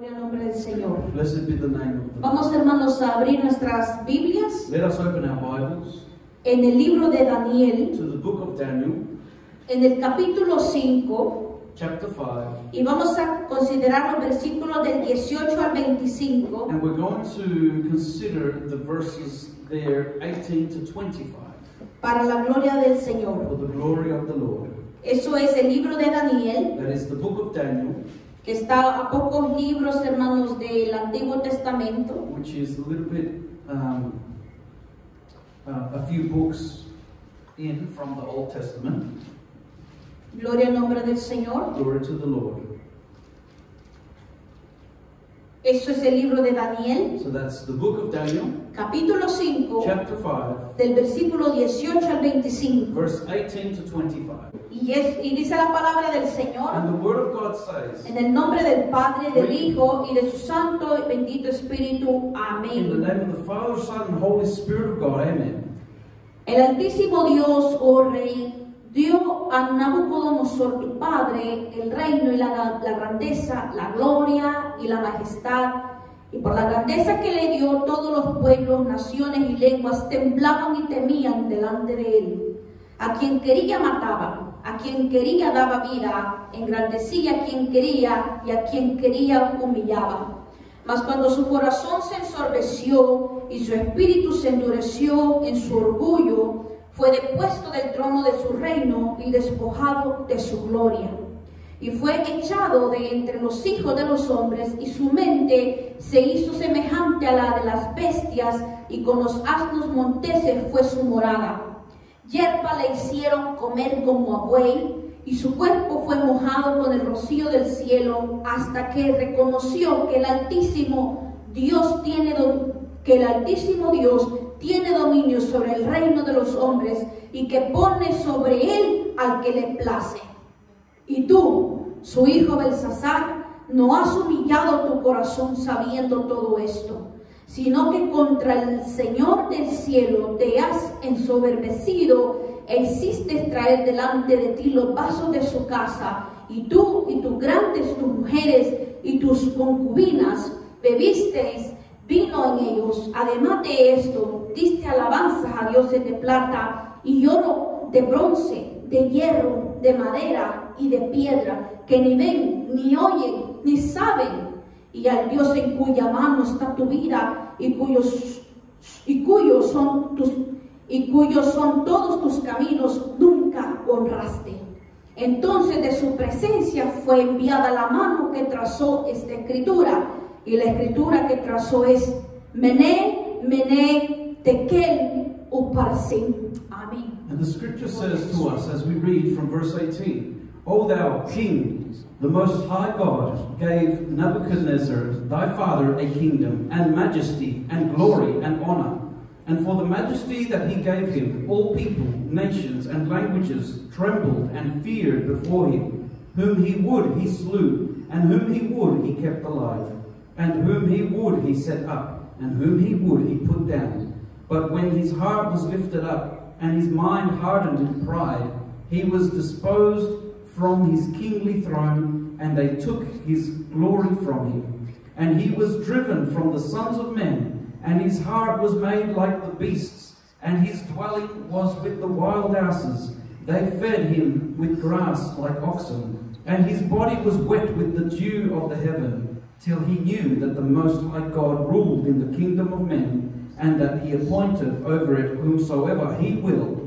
Gloria al nombre del Señor. Blessed be the name of the Lord. Vamos, hermanos, a abrir nuestras Biblias Let us open our Bibles en el libro de Daniel, to the book of Daniel, en el capítulo 5, chapter 5, y vamos a considerar los versículos del 18 al 25, and we're going to consider the verses there 18 to 25 para la gloria del for Señor. the glory of the Lord. Eso es el libro de Daniel, That is the book of Daniel, que está a pocos libros, hermanos, del Antiguo Testamento, which is a little bit, a few books in from the Old Testament. Gloria al nombre del Señor. Glory to the Lord. Eso es el libro de Daniel, So that's the book of Daniel, capítulo 5, chapter 5, del versículo 18 al 25. verse 18 to 25. Y dice la palabra del Señor, And the word of God says, en el nombre del Padre, del Hijo y de su Santo y bendito Espíritu. in the Amén. name of the Father, Son, and Holy Spirit of God, amen. El Altísimo Dios, oh Rey, dio a Nabucodonosor tu padre el reino y la grandeza, la gloria y la majestad. Y por la grandeza que le dio, todos los pueblos, naciones y lenguas temblaban y temían delante de él. A quien quería mataba, a quien quería daba vida, engrandecía a quien quería y a quien quería humillaba. Mas cuando su corazón se ensorbeció y su espíritu se endureció en su orgullo, fue depuesto del trono de su reino y despojado de su gloria. Y fue echado de entre los hijos de los hombres, y su mente se hizo semejante a la de las bestias, y con los asnos monteses fue su morada. Hierba le hicieron comer como a buey, y su cuerpo fue mojado con el rocío del cielo, hasta que reconoció que el Altísimo Dios tiene dominio sobre el reino de los hombres, y que pone sobre él al que le place. Y tú, su hijo Belsasar, no has humillado tu corazón sabiendo todo esto, sino que contra el Señor del cielo te has ensoberbecido e hiciste traer delante de ti los vasos de su casa, y tú y tus grandes, tus mujeres y tus concubinas bebisteis vino en ellos. Además de esto, diste alabanzas a dioses de plata y oro, de bronce, de hierro, de madera y de piedra, que ni ven, ni oyen, ni saben, y al Dios en cuya mano está tu vida y cuyos son todos tus caminos, nunca honraste. Entonces de su presencia fue enviada la mano que trazó esta escritura, y la escritura que trazó es Mene, Mene, Tekel, Uparsin. Amén. And the scripture says to us as we read from verse 18, O thou king, the most high God gave Nebuchadnezzar thy father a kingdom and majesty and glory and honor. And for the majesty that he gave him, all people, nations, and languages trembled and feared before him. Whom he would he slew, and whom he would he kept alive, and whom he would he set up, and whom he would he put down. But when his heart was lifted up, and his mind hardened in pride, he was disposed from his kingly throne, and they took his glory from him. And he was driven from the sons of men, and his heart was made like the beasts, and his dwelling was with the wild asses. They fed him with grass like oxen, and his body was wet with the dew of the heaven, till he knew that the Most High God ruled in the kingdom of men, and that he appointed over it whomsoever he willed.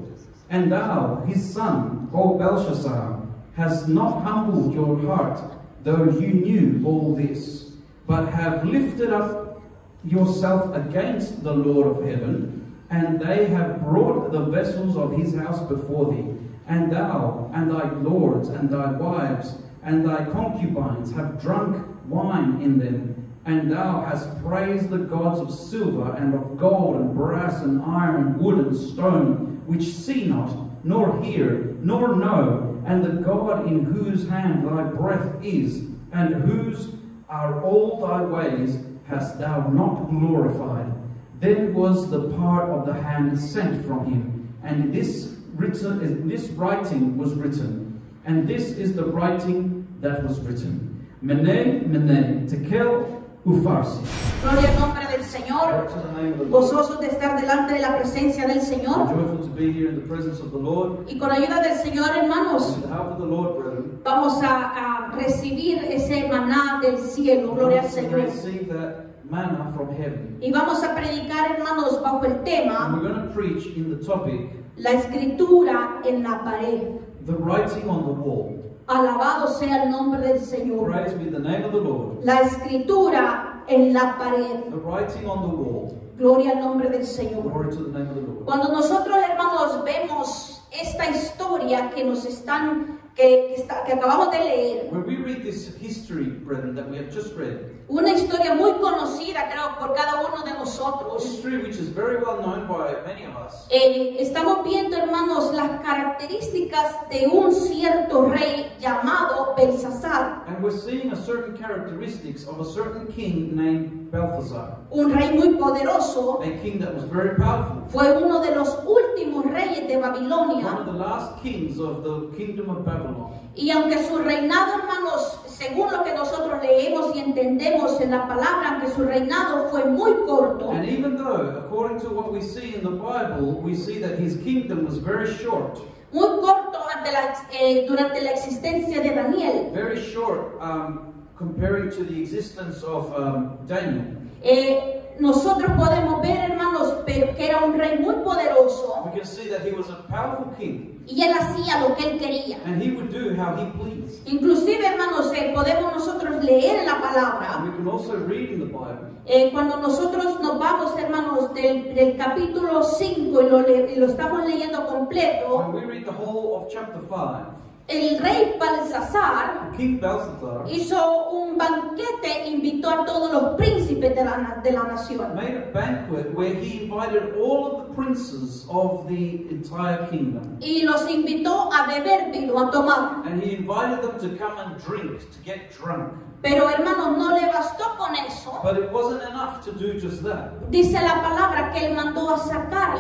And thou, his son, O Belshazzar, hast not humbled your heart, though you knew all this, but have lifted up yourself against the Lord of heaven, and they have brought the vessels of his house before thee. And thou, and thy lords, and thy wives, and thy concubines have drunk wine in them. And thou hast praised the gods of silver, and of gold, and brass, and iron, and wood, and stone, which see not, nor hear, nor know, and the God in whose hand thy breath is, and whose are all thy ways, hast thou not glorified. Then was the part of the hand sent from him, and this writing was written, and this is the writing that was written. Mene, mene, tekel ufarsi. Gloria al nombre del Señor. Back to the name of the Lord. Gozosos de estar delante de la presencia del Señor. Joyful to be here in the presence of the Lord. Y con ayuda del Señor, hermanos, With the help of the Lord, brethren, vamos a recibir ese maná del cielo. Gloria al we Señor. receive that manna from heaven. Y vamos a predicar, hermanos, bajo el And tema we're going to preach in the topic, la escritura en la pared. the writing on the wall. Alabado sea el nombre del Señor. Praise be the name of the Lord. La escritura en la pared. The writing on the wall. Gloria al nombre del Señor. Glory to the name of the Lord. Cuando nosotros, hermanos, vemos esta historia que nos que acabamos de leer, When we read this history, brethren, that we have just read, una historia muy conocida, creo, por cada uno de nosotros, history which is very well known by many of us, estamos viendo, hermanos, las características de un cierto rey llamado Belsasar, and we're seeing a certain characteristics of a certain king named Balthasar, un rey muy poderoso. a king that was very powerful, Fue uno de los últimos reyes de one Babilonia. of the last kings of the kingdom of Babylon. Y aunque su reinado, hermanos, según lo que nosotros leemos y entendemos en la palabra, aunque su reinado fue muy corto, And even though, according to what we see in the Bible, we see that his kingdom was very short, muy corto durante la existencia de Daniel, very short comparing to the existence of Daniel. nosotros podemos ver, hermanos, pero que era un rey muy poderoso We can see that he was a powerful king, y él hacía lo que él quería. and he would do how he pleased. Inclusive, hermanos, podemos nosotros leer en la And palabra. we can also read in the Bible. Cuando nosotros nos vamos, hermanos, del capítulo 5 y lo estamos leyendo completo, When we read the whole of chapter 5, el rey Belsasar King Belshazzar hizo un banquete, invitó a todos los príncipes de la nación. made a banquet where he invited all of the princes of the entire kingdom. Y los invitó a beber vino, a tomar. And he invited them to come and drink, to get drunk. Pero, hermanos, no le bastó con eso. But it wasn't enough to do just that. Dice la palabra que él mandó a sacar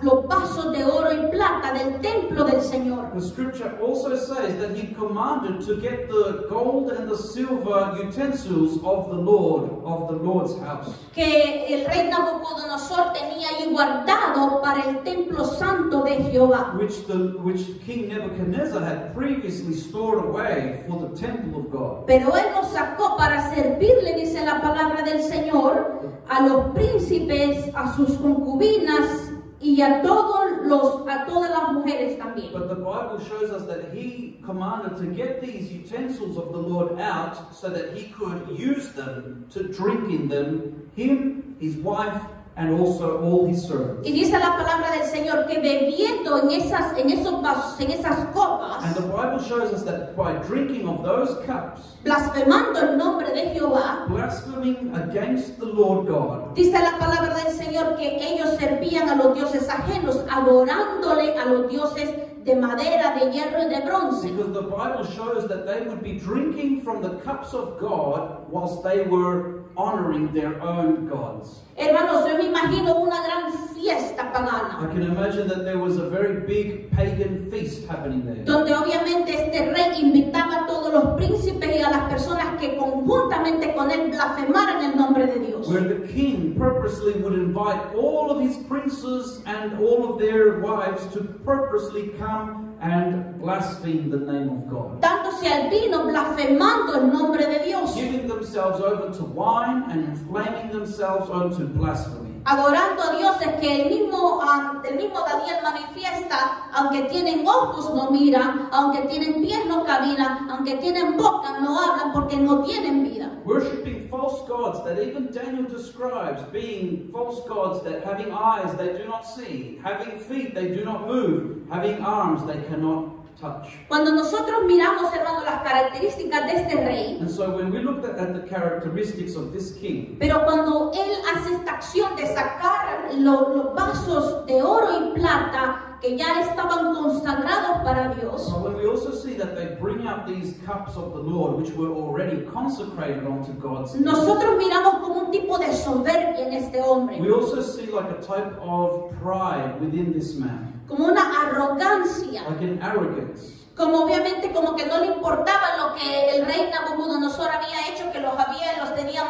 los vasos de oro y plata del templo del Señor. The scripture also says that he commanded to get the gold and the silver utensils of the Lord's house, Que el rey Nabucodonosor tenía ahí guardado para el templo santo de Jehová. which King Nebuchadnezzar had previously stored away for the temple of God. Pero él los sacó para servirle, dice la palabra del Señor, a los príncipes, a sus concubinas y a todas las mujeres también. But the Bible shows us that he commanded to get these utensils of the Lord out so that he could use them to drink in them, him, his wife, and also all his servants. Y dice la palabra del Señor que bebiendo en esos vasos, en esas copas, And the Bible shows us that by drinking of those cups, blasfemando el nombre de Jehová, blaspheming against the Lord God, dice la palabra del Señor que ellos servían a los dioses ajenos, adorándole a los dioses de madera, de hierro y de bronce. because the Bible shows that they would be drinking from the cups of God whilst they were honoring their own gods. Hermanos, yo me imagino una gran fiesta I pagana, can imagine that there was a very big pagan feast happening there, donde obviamente este rey invitaba a todos los príncipes y a las personas que conjuntamente con él blasfemaran el nombre de Dios. where the king purposely would invite all of his princes and all of their wives to purposely come and blaspheme the name of God, Dándose al vino, blasfemando el nombre de Dios, giving themselves over to wine and inflaming themselves unto blasphemy, adorando a dioses que el mismo Daniel manifiesta, aunque tienen ojos no miran, aunque tienen pies no caminan, aunque tienen boca no hablan porque no tienen vida. worshipping false gods that even Daniel describes being false gods that having eyes they do not see, having feet they do not move, having arms they cannot touch. Cuando nosotros miramos, hermanos, las características de este rey, And so when we look at the characteristics of this king, pero cuando él hace esta acción de sacar los vasos de oro y plata que ya estaban consagrados para Dios, but when we also see that they bring out these cups of the Lord which were already consecrated unto God's, nosotros miramos como un tipo de soberbia en este hombre, we also see like a type of pride within this man, como una arrogancia, like an arrogance, como obviamente como que no le importaba lo que el rey Nabucodonosor había hecho, que los tenía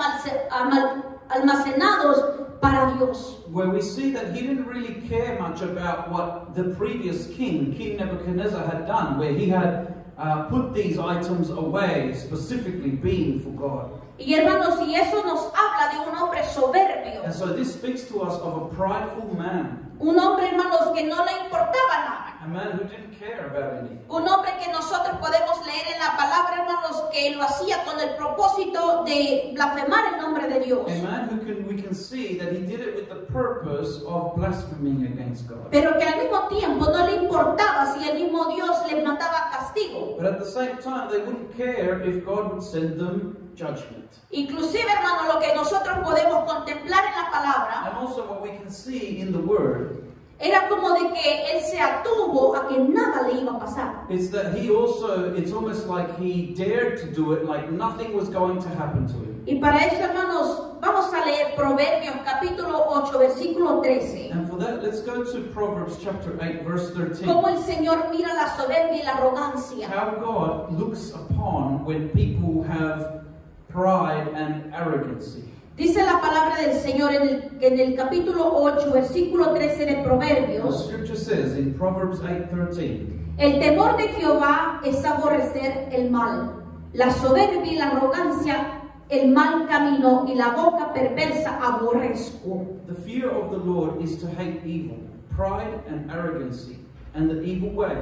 almacenados para Dios. Where we see that he didn't really care much about what the previous king, King Nebuchadnezzar, had done, where he had put these items away, specifically being for God. Y hermanos, y eso nos habla de un hombre soberbio. And so this speaks to us of a prideful man. Un hombre, hermanos, que no le importaba nada. A man who didn't care about anything. Un hombre que nosotros podemos leer en la palabra, hermanos, que lo hacía con el propósito de blasfemar el nombre de Dios. A man who we can see that he did it with the purpose of blaspheming against God. Pero que al mismo tiempo no le importaba si el mismo Dios le mandaba castigo. But at the same time, they wouldn't care if God would send them judgment. Inclusive, hermano, lo que nosotros podemos contemplar en la palabra, And also what we can see in the Word, era como de que él se atuvo a que nada le iba a pasar. is that he also, it's almost like he dared to do it, like nothing was going to happen to him. Y para eso, hermanos, vamos a leer Proverbios capítulo 8, versículo 13. And for that, let's go to Proverbs chapter 8, verse 13. Cómo el Señor mira la soberbia y la arrogancia. How God looks upon when people have pride and arrogancy. Dice la palabra del Señor en el capítulo 8, versículo 13 de The Proverbios. scripture says in Proverbs 8:13, El temor de Jehová es aborrecer el mal, la soberbia y la arrogancia, el mal camino y la boca perversa aborrezco. the fear of the Lord is to hate evil, pride and arrogancy, and the evil way,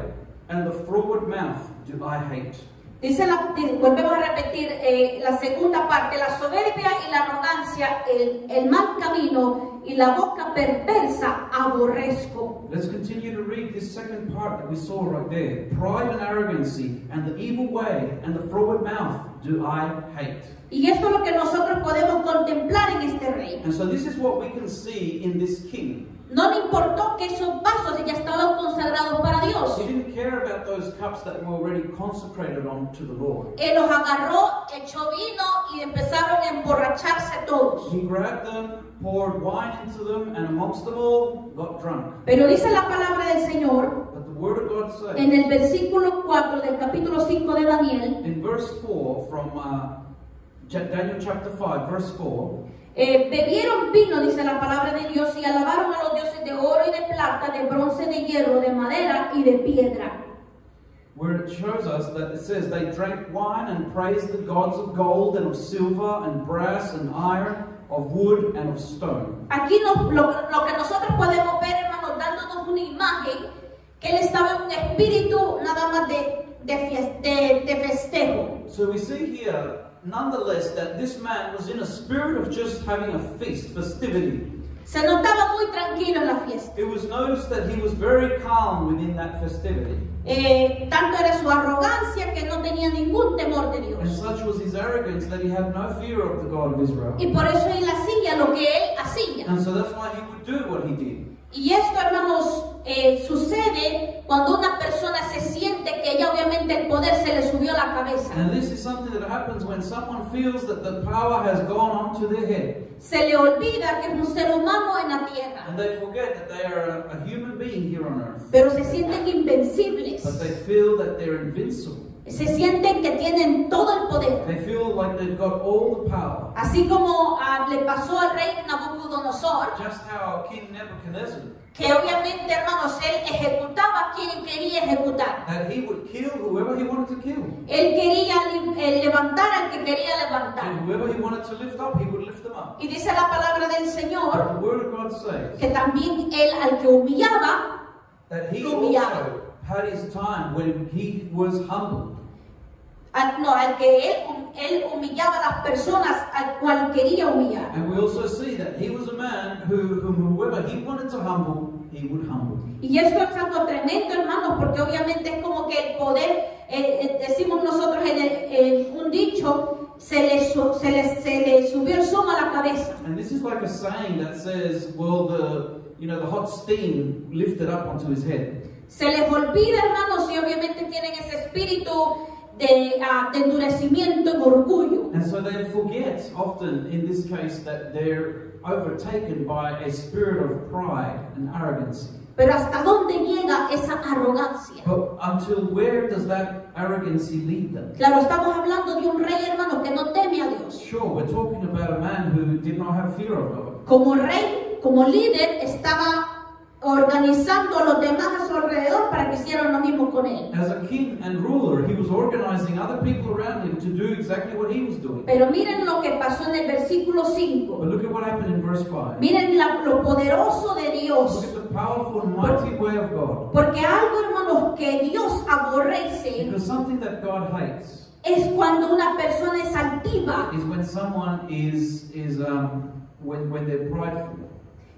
and the froward mouth do I hate. Volvemos a repetir la segunda parte, la soberbia y la arrogancia, el mal camino y la boca perversa aborrezco. Let's continue to read this second part that we saw right there. Pride and arrogancy, and the evil way, and the froward mouth do I hate. Y esto es lo que nosotros podemos contemplar en este rey. And so this is what we can see in this king. No le importó que esos vasos ya estaban consagrados para Dios. He didn't care about those cups that were already consecrated unto the Lord. Él los agarró, echó vino y empezaron a emborracharse todos. He grabbed them, poured wine into them, and amongst them all, got drunk. Pero dice la palabra del Señor But the word of God says, en el versículo 4 del capítulo 5 de Daniel, in verse 4 from Daniel chapter 5, verse 4, bebieron vino, dice la palabra de Dios, y alabaron a los dioses de oro y de plata, de bronce, de hierro, de madera y de piedra. where it shows us that it says they drank wine and praised the gods of gold and of silver and brass and iron, of wood and of stone. Aquí lo que nosotros podemos ver, hermanos, dándonos una imagen, que él estaba en un espíritu nada más de festejo. So we see here, nonetheless, that this man was in a spirit of just having a feast, festivity. Se notaba muy tranquilo en la fiesta. It was noticed that he was very calm within that festivity. Tanto era su arrogancia que no tenía ningún temor de And Dios. such was his arrogance that he had no fear of the God of Israel. Y por eso él hacía lo que él hacía. And so that's why he would do what he did. Y esto, hermanos, sucede cuando una persona se siente que ya obviamente el poder se le subió a la cabeza. And this is something that happens when someone feels that the power has gone onto their head. Se le olvida que es un ser humano en la tierra, And they forget that they are a human being here on earth. pero se sienten invencibles. But they feel that they're invincible. Se sienten que tienen todo el poder. They feel like they've got all the power. Así como le pasó al rey Nabucodonosor, Just how King Nebuchadnezzar, que obviamente, hermanos, él ejecutaba a quien quería ejecutar. that he would kill whoever he wanted to kill. Él quería levantar al que quería levantar. And whoever he wanted to lift up, he would lift them up. Y dice la palabra del Señor But the word of God says que también él al que humillaba, that he humillaba. also had his time when he was humble. al que él humillaba a las personas al cual quería humillar. And we also see that he was a man whoever he wanted to humble, he would humble. Y esto es algo tremendo, hermanos, porque obviamente es como que el poder, decimos nosotros en un dicho, se le subió el zumo a la cabeza. And this is like a saying that says, well, the hot steam lifted up onto his head. Se les olvida, hermanos, y obviamente tienen ese espíritu de endurecimiento y orgullo. And so they forget often in this case that they're overtaken by a spirit of pride and arrogance. Pero ¿hasta dónde llega esa arrogancia? But until where does that arrogancy lead them? Claro, estamos hablando de un rey, hermano, que no teme a Dios. Sure, we're talking about a man who did not have fear of God. Como rey, como líder, estaba organizando a los demás a su alrededor para que hicieran lo mismo con él. As a king and ruler, he was organizing other people around him to do exactly what he was doing. Pero miren lo que pasó en el versículo 5. But look at what happened in verse 5. Miren lo poderoso de Look Dios. at the powerful and mighty way of God. Porque algo, hermanos, que Dios aborrece Because something that God hates es cuando una persona es altiva, is when someone when they're prideful.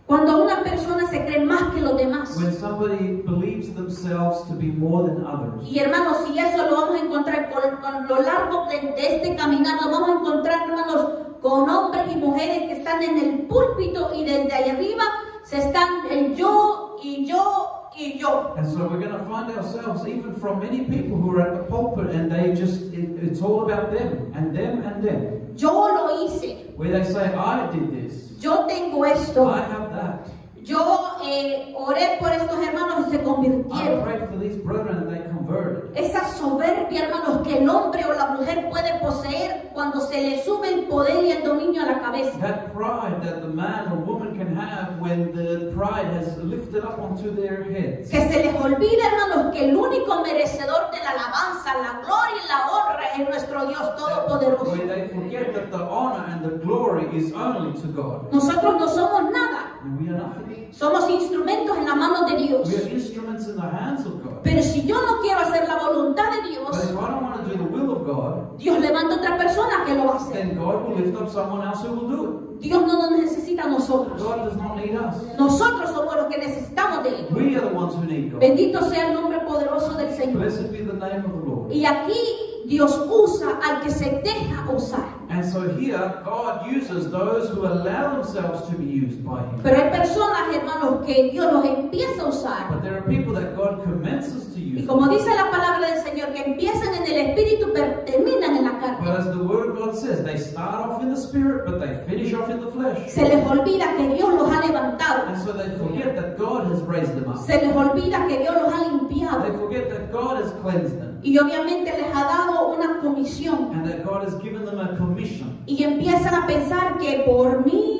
cuando una persona se cree más que los demás. When somebody believes themselves to be more than others. Y hermanos, si eso lo vamos a encontrar con lo largo de este caminar, lo vamos a encontrar, hermanos, con hombres y mujeres que están en el púlpito y desde ahí arriba se están el yo y yo y yo. And so we're going to find ourselves even from many people who are at the pulpit and they just, it's all about them and them and them. Yo lo hice. Where they say, I did this. Yo tengo esto. I have that. Yo oré por estos hermanos y se I convirtieron. prayed for these brethren and they converted. Esa soberbia, hermanos, que el hombre o la mujer puede poseer cuando se le sube el poder y el dominio a la cabeza. That pride that the man or woman can have when the pride has lifted up onto their heads. Que se les olvida, hermanos, que el único merecedor de la alabanza, la gloria y la honra es nuestro Dios Todopoderoso. Where they forget that the honor and the glory is only to God. Nosotros no somos nada. And we are nothing. Somos instrumentos en la mano de Dios. We are instruments in the hands of God. Pero si yo no quiero hacer la voluntad de But Dios, if I don't want to do the will of God, Dios levanta a otra persona que lo va a hacer. then God will lift up someone else who will do it. Dios no nos necesita a nosotros. God does not need us. Nosotros somos los que necesitamos de Él. We are the ones who need God. Bendito sea el nombre poderoso del Señor. Blessed be the name of the Lord. Y aquí Dios usa al que se deja usar. And so here, God uses those who allow themselves to be used by Him. Pero hay personas, hermanos, que Dios los empieza a usar. But there are people that God commences to Y use. como dice la palabra del Señor, que empiezan en el espíritu, pero terminan en la But carne. as the Word of God says, they start off in the spirit, but they finish off in the flesh. Se les olvida que Dios los ha levantado. And so they forget that God has raised them up. Se les olvida que Dios los ha limpiado. They forget that God has cleansed them. Y obviamente les ha dado una comisión. And that God has given them a commission. Y empiezan a pensar que por mí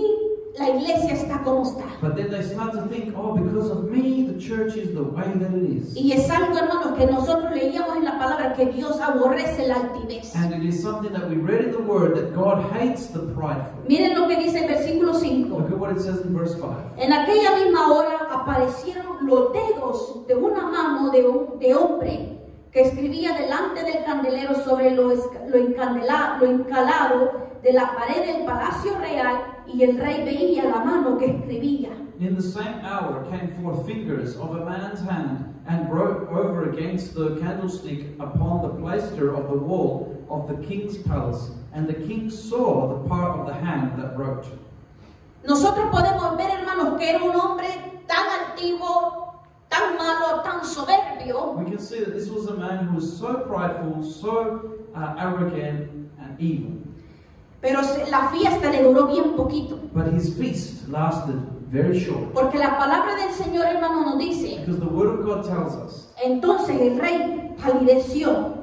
la iglesia está como está. But then they start to think, oh, because of me, the church is the way that it is. Y es algo, hermanos, que nosotros leíamos en la palabra, que Dios aborrece la altivez. And it is something that we read in the Word, that God hates the prideful. Miren lo que dice el versículo 5. Look at what it says in verse 5. En aquella misma hora aparecieron los dedos de una mano de hombre que escribía delante del candelero sobre lo encalado de la pared del palacio real, y el rey veía la mano que escribía. In the same hour came forth fingers of a man's hand, and wrote over against the candlestick upon the plaister of the wall of the king's palace. And the king saw the part of the hand that wrote. Nosotros podemos ver, hermanos, que era un hombre tan altivo, tan malo, tan soberbio, We can see that this was a man who was so prideful, so arrogant and evil. pero la fiesta le duró bien poquito. But his feast lasted very short. Porque la palabra del Señor, hermano, nos dice, Because the Word of God tells us, entonces el rey palideció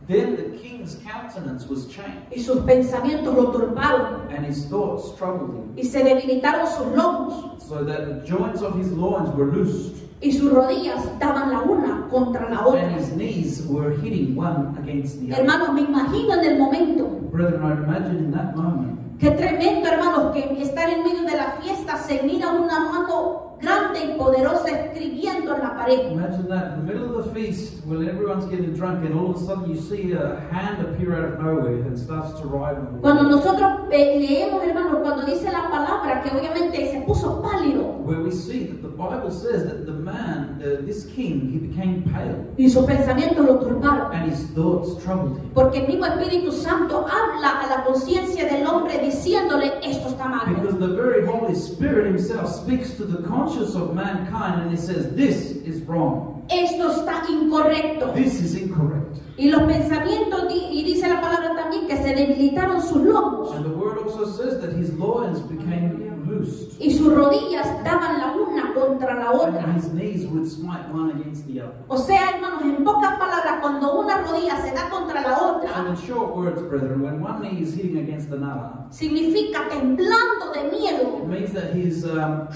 then the king's countenance was changed, y sus pensamientos lo turbaron and his thoughts troubled him, y se debilitaron sus lomos so that the joints of his loins were loosed, y sus rodillas daban la una contra la otra. and his knees were hitting one against the other. Hermanos, me imagino en el momento. Brethren, I imagine in that moment, Qué tremendo, hermanos, que estar en medio de la fiesta se mira una mano grande y poderosa escribiendo en la pared. imagine that in the middle of the feast, when everyone's getting drunk, and all of a sudden you see a hand appear out of nowhere and starts to write on the Cuando wall. nosotros leemos, hermanos, cuando dice la palabra que obviamente se puso pálido Where we see that the Bible says that the man, this king, he became pale, y sus pensamientos lo turbaron. and his thoughts troubled him. Porque el mismo Espíritu Santo habla a la conciencia del hombre diciéndole, esto está mal. Because the very Holy Spirit himself speaks to the conscience of mankind, and he says, this is wrong. Esto está incorrecto. This is incorrect. Y los pensamientos, y dice la palabra también, que se debilitaron sus lomos And the word also says that his loins became loosed, y sus rodillas daban la una contra la otra. And his knees would smite one against the other. O sea, hermanos, en pocas palabras, cuando una rodilla se da contra la So otra, in short words, brethren, when one knee is hitting against another, significa temblando de miedo. it means that he's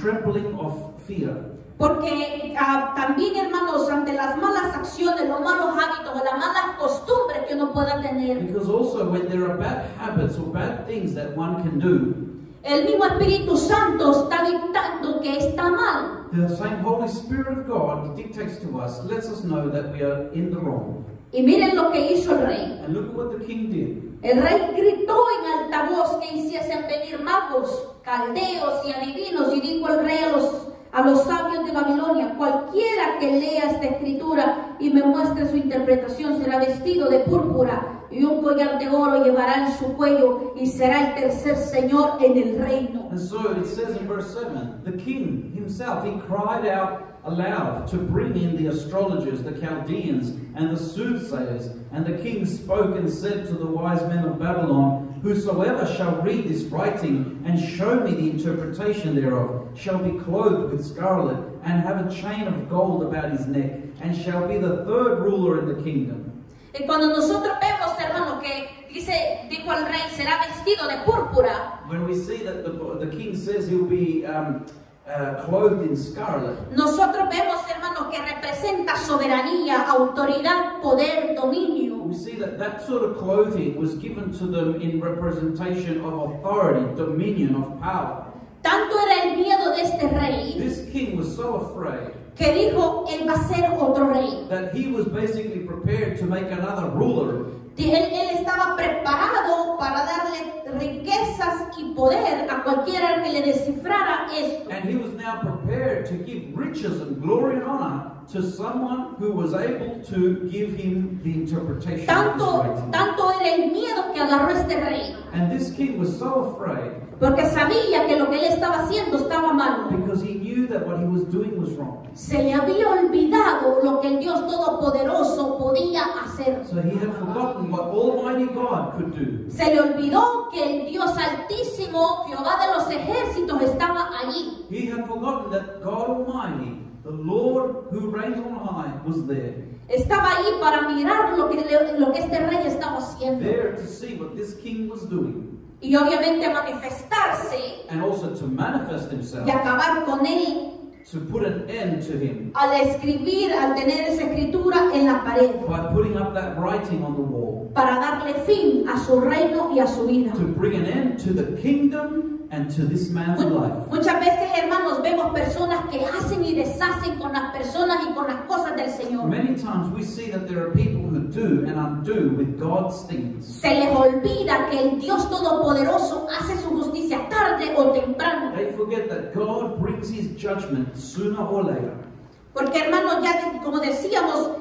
trembling of fear. Porque también, hermanos, ante las malas acciones, los malos hábitos o las malas costumbres que uno pueda tener, Because also when there are bad habits or bad things that one can do, el mismo Espíritu Santo está dictando que está mal. the same Holy Spirit of God dictates to us, lets us know that we are in the wrong. Y miren lo que hizo el rey. And look at what the king did. El rey gritó en altavoz que hiciesen venir magos, caldeos y adivinos, y dijo el rey a los sabios de Babilonia: cualquiera que lea esta escritura y me muestre su interpretación será vestido de púrpura y un collar de oro llevará en su cuello y será el tercer señor en el reino. And so it says in verse 7, the king himself, he cried out aloud to bring in the astrologers, the Chaldeans, and the soothsayers. And the king spoke and said to the wise men of Babylon, whosoever shall read this writing and show me the interpretation thereof shall be clothed with scarlet and have a chain of gold about his neck and shall be the third ruler in the kingdom. Y cuando nosotros vemos, hermano, que dijo el rey, será vestido de púrpura, When we see that the king says he'll be clothed in scarlet, nosotros vemos, hermano, que representa soberanía, autoridad, poder, dominio. we see that that sort of clothing was given to them in representation of authority, dominion, of power. Tanto era el miedo de este rey This king was so afraid que dijo, él va a ser otro rey. that he was basically prepared to make another ruler. Él estaba preparado para darle riquezas y poder a cualquiera que le descifrara esto. And he was now prepared to give riches and glory and honor to someone who was able to give him the interpretation of this writing. Tanto era el miedo que agarró este rey, And this king was so afraid porque sabía que lo que él estaba haciendo estaba mal. because he knew that what he was doing was wrong. Se le había olvidado lo que el Dios Todopoderoso podía hacer. So he had forgotten what Almighty God could do. Se le olvidó que el Dios Altísimo, Jehová de los ejércitos, estaba allí. He had forgotten that God Almighty, the Lord who reigns on high, was there. Estaba allí para mirar lo que este rey estaba haciendo. There to see what this king was doing. Y obviamente manifestarse And also to manifest himself, y acabar con él to put an end to him al escribir, al tener esa escritura en la pared, by putting up that writing on the wall, para darle fin a su reino y a su vida. to bring an end to the kingdom and to this man's life. Muchas veces, hermanos, vemos personas que hacen y deshacen con las personas y con las cosas del Señor. Many times we see that there are people who do and undo with God's things. Se les olvida que el Dios Todopoderoso hace su justicia tarde o temprano. They forget that God brings his judgment sooner or later. Porque, hermanos, ya como decíamos,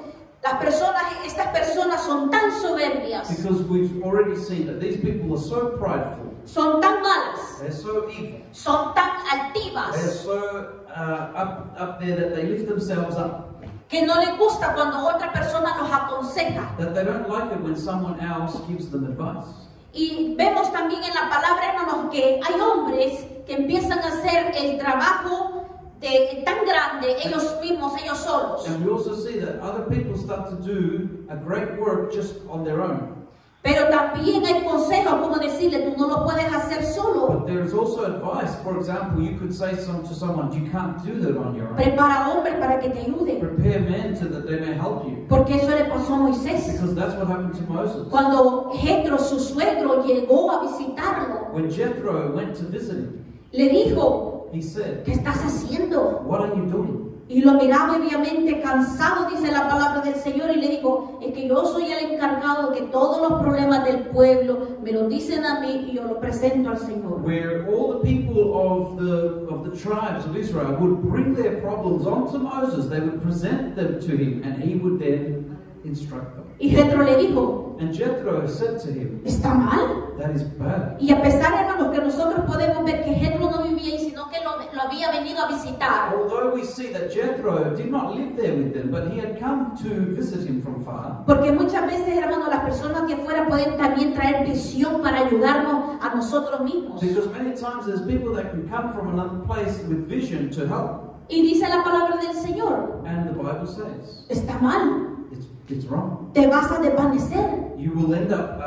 estas personas son tan soberbias, Because we've already seen that these people are so prideful, son tan malas, they're so evil, son tan they're altivas, so up there that they lift themselves up, que no les gusta cuando otra persona los aconseja. that they don't like it when someone else gives them advice. Y vemos también en la palabra, hermanos, que hay hombres que empiezan a hacer el trabajo tan grande ellos mismos, ellos solos. And we also see that other people start to do a great work just on their own. Pero también hay consejos, como decirle, tú no lo puedes hacer solo. But there is also advice. For example, you could say to someone, you can't do that on your own. Prepara hombres para que te ayuden. Prepare men so that they may help you. Porque eso le pasó a Moisés. Because that's what happened to Moses. Cuando Jetro, su suegro, llegó a visitarlo, When Jethro went to visit him, le dijo, he said, ¿qué estás haciendo? what are you doing? Y lo miraba obviamente cansado, dice la palabra del Señor, y le dijo, es que yo soy el encargado de que todos los problemas del pueblo me lo dicen a mí y yo lo presento al Señor. Where all the people of the tribes of Israel would bring their problems onto Moses, they would present them to him, and he would then instruct them. Y Jetro le dijo, And Jethro said to him, ¿está mal? that is bad. Y a pesar, hermanos, que nosotros podemos ver que Jetro no vivía ahí, sino que lo había venido a visitar. Although we see that Jethro did not live there with them, but he had come to visit him from far. Porque muchas veces, hermanos, las personas que afuera pueden también traer visión para ayudarnos a nosotros mismos. Because many times there's people that can come from another place with vision to help. Y dice la palabra del Señor, And the Bible says está mal, it's wrong. te vas a desvanecer, You will end up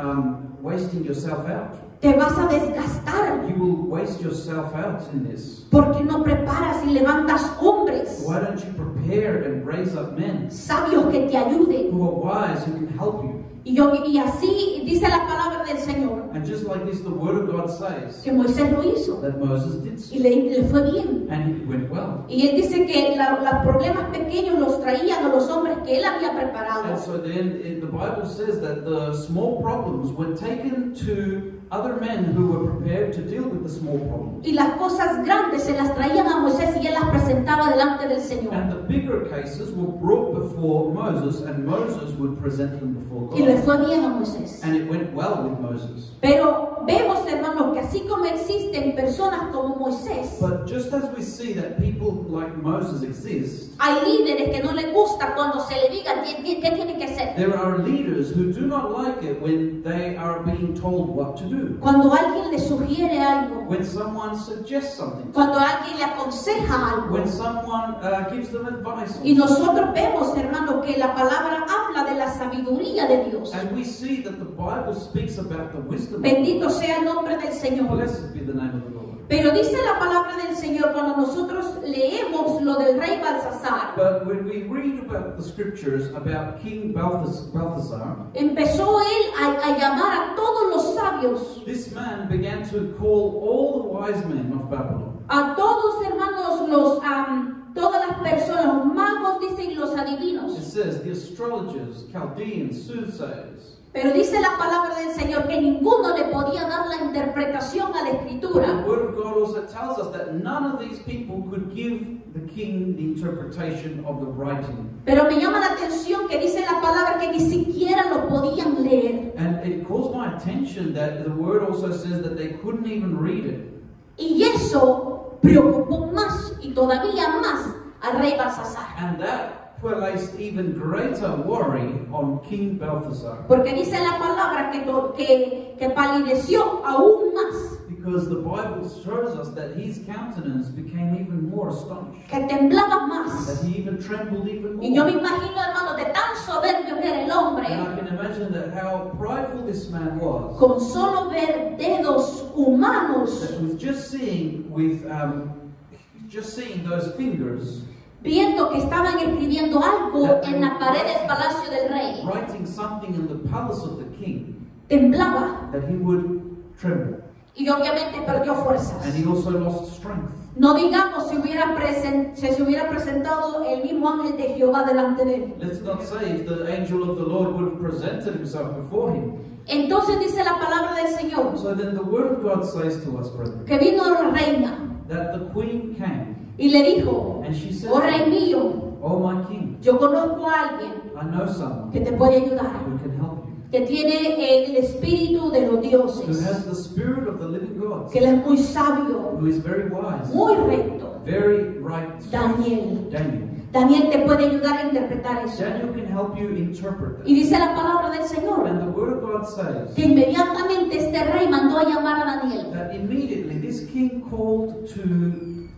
wasting yourself out. te vas a desgastar. You will waste yourself out in this. ¿Por qué no preparas y levantas hombres Why don't you prepare and raise up men sabios que te ayuden? who are wise, who can help you? Y así dice la palabra del Señor, And just like this, the Word of God says que Moisés lo hizo that Moses did so. y le fue bien. And it went well. Y él dice que los problemas pequeños los traían a los hombres que él había preparado. And so then the Bible says that the small problems were taken to other men who were prepared to deal with the small problems. Y las cosas grandes se las traían a Moisés y él las presentaba delante del Señor. And the bigger cases were brought before Moses, and Moses would present them before Y le God. fue bien a Moisés. And it went well with Moses. Pero vemos, hermanos, que así como existen personas como Moisés, But just as we see that people like Moses exist, hay líderes que no les gusta cuando se le diga qué tienen que hacer. there are leaders who do not like it when they are being told what to do. Cuando alguien le sugiere algo, When someone suggests something, cuando alguien le aconseja algo. when someone gives them advice. Y nosotros vemos, hermanos, que la palabra habla de la sabiduría de Dios. And we see that the Bible speaks about the wisdom of Bendito God. sea el nombre del Señor. Blessed be the name of the Lord. Pero dice la palabra del Señor cuando nosotros leemos lo del rey Balsasar, But when we read about the scriptures about King Balthasar, empezó él a llamar a todos los sabios, this man began to call all the wise men of Babylon, a todos, hermanos, todas las personas, los magos, dicen, y los it adivinos. says the astrologers, Chaldeans, soothsayers. Pero dice la palabra del Señor que ninguno le podía dar la interpretación a la The escritura. word of God also tells us that none of these people could give the king the interpretation of the writing. Pero me llama la atención que dice la palabra que ni siquiera lo podían leer. And it calls my attention that the word also says that they couldn't even read it. Y eso preocupó más y todavía más al rey Balsasar. And that placed even greater worry on King Balthasar. Porque dice la palabra que palideció aún más, Because the Bible shows us that his countenance became even more astonished. que temblaba That más. he even trembled even Y yo me more. imagino, hermano, de tan soberbio que era el hombre, And I can imagine that how prideful this man was. con solo ver dedos humanos, That with just seeing those fingers, viendo que estaban escribiendo algo en la pared del palacio del rey, writing something in the palace of the king, temblaba that he would tremble. y obviamente perdió fuerzas. And he also lost strength. No digamos si se hubiera presentado el mismo ángel de Jehová delante de él. Let's not say if the angel of the Lord would have presented himself before him. Entonces dice la palabra del Señor So then the word of God says to us, brethren, que vino la reina that the queen came y le dijo: and she said, oh rey mío, "Oh my king, yo conozco a alguien I know someone que te puede ayudar, who can help you, que tiene el espíritu de los who dioses, has the spirit of the living God, que él es muy sabio, who is very wise, muy recto. very right." Daniel. Daniel. Daniel te puede ayudar a interpretar eso. Daniel can help you interpret Y that. dice la palabra del Señor And the word of God says que inmediatamente este rey mandó a llamar a Daniel. that immediately this king called to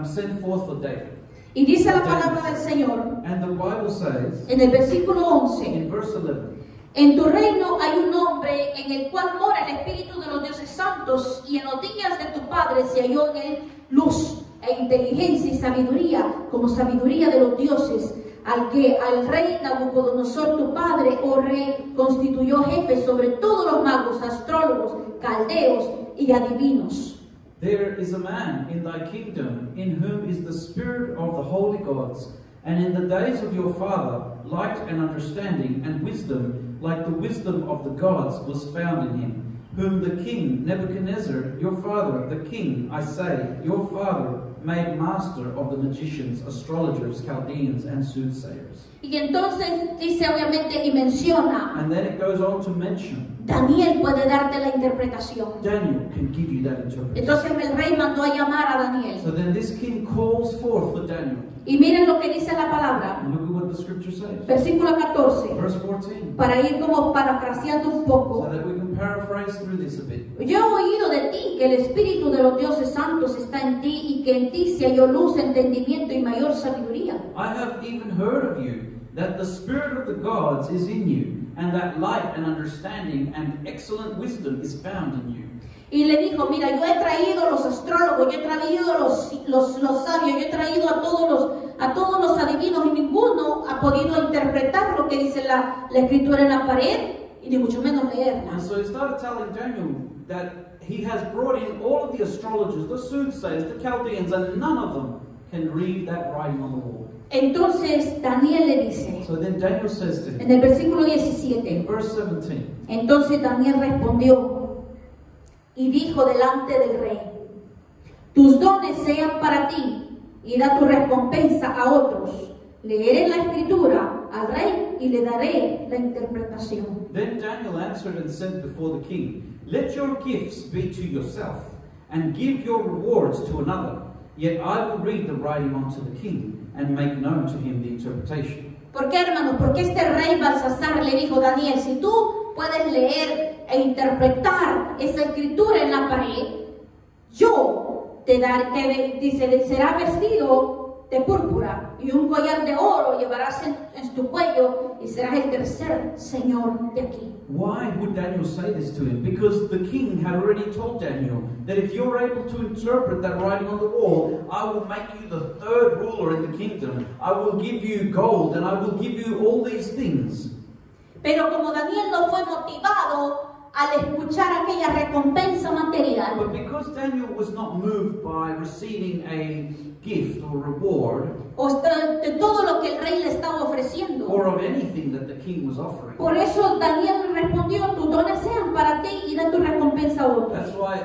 send forth for David. Y dice la palabra del Señor And the Bible says en el versículo 11: in verse 11, en tu reino hay un hombre en el cual mora el espíritu de los dioses santos, y en los días de tu padre se halló en él luz e inteligencia y sabiduría, como sabiduría de los dioses, al rey Nabucodonosor tu padre, oh rey, constituyó jefe sobre todos los magos, astrólogos, caldeos y adivinos. there is a man in thy kingdom in whom is the spirit of the holy gods, and in the days of your father light and understanding and wisdom like the wisdom of the gods was found in him, whom the king Nebuchadnezzar your father, the king, I say, your father, made master of the magicians, astrologers, Chaldeans, and soothsayers. Y entonces dice obviamente y menciona: And then it goes on to mention, Daniel puede darte la interpretación. Daniel can give you that interpretation. Entonces el rey mandó a llamar a Daniel. So then this king calls forth for Daniel. Y miren lo que dice la palabra, And look at what the scripture says. versículo 14, Verse 14. para ir como parafraseando un So poco. that we can paraphrase through this a bit. Yo he oído de ti que el Espíritu de los dioses santos está en ti y que en ti se halló luz, entendimiento y mayor sabiduría. I have even heard of you, that the Spirit of the gods is in you, and that light and understanding and excellent wisdom is found in you. Y le dijo, mira, yo he traído los astrólogos, yo he traído los sabios, yo he traído a todos los adivinos y ninguno ha podido interpretar lo que dice la escritura en la pared y ni mucho menos leerla. And so he started telling Daniel that he has brought in all of the astrologers, the soothsayers, the Chaldeans, and none of them can read that writing on the wall. Entonces Daniel le dice, So then Daniel says to him, en el versículo 17, in verse 17, entonces Daniel respondió y dijo delante del rey, tus dones sean para ti y da tu recompensa a otros. Leeré la escritura al rey y le daré la interpretación. Then Daniel answered and said before the king, let your gifts be to yourself, and give your rewards to another. Yet I will read the writing unto the king, and make known to him the interpretation. ¿Por qué, hermanos? Porque este rey Balsasar le dijo, Daniel, si tú puedes leer e interpretar esa escritura en la pared, yo te daré, dice, será vestido de púrpura y un collar de oro llevarás en tu cuello y serás el tercer señor de aquí. Why would Daniel say this to him? Because the king had already told Daniel that if you're able to interpret that writing on the wall, I will make you the third ruler in the kingdom. I will give you gold and I will give you all these things. Pero como Daniel no fue motivado al escuchar aquella recompensa material, But because Daniel was not moved by receiving a gift or reward, o de todo lo que el rey le estaba ofreciendo, or of anything that the king was offering, por eso Daniel respondió, tus dones sean para ti y da tu recompensa a otros. that's why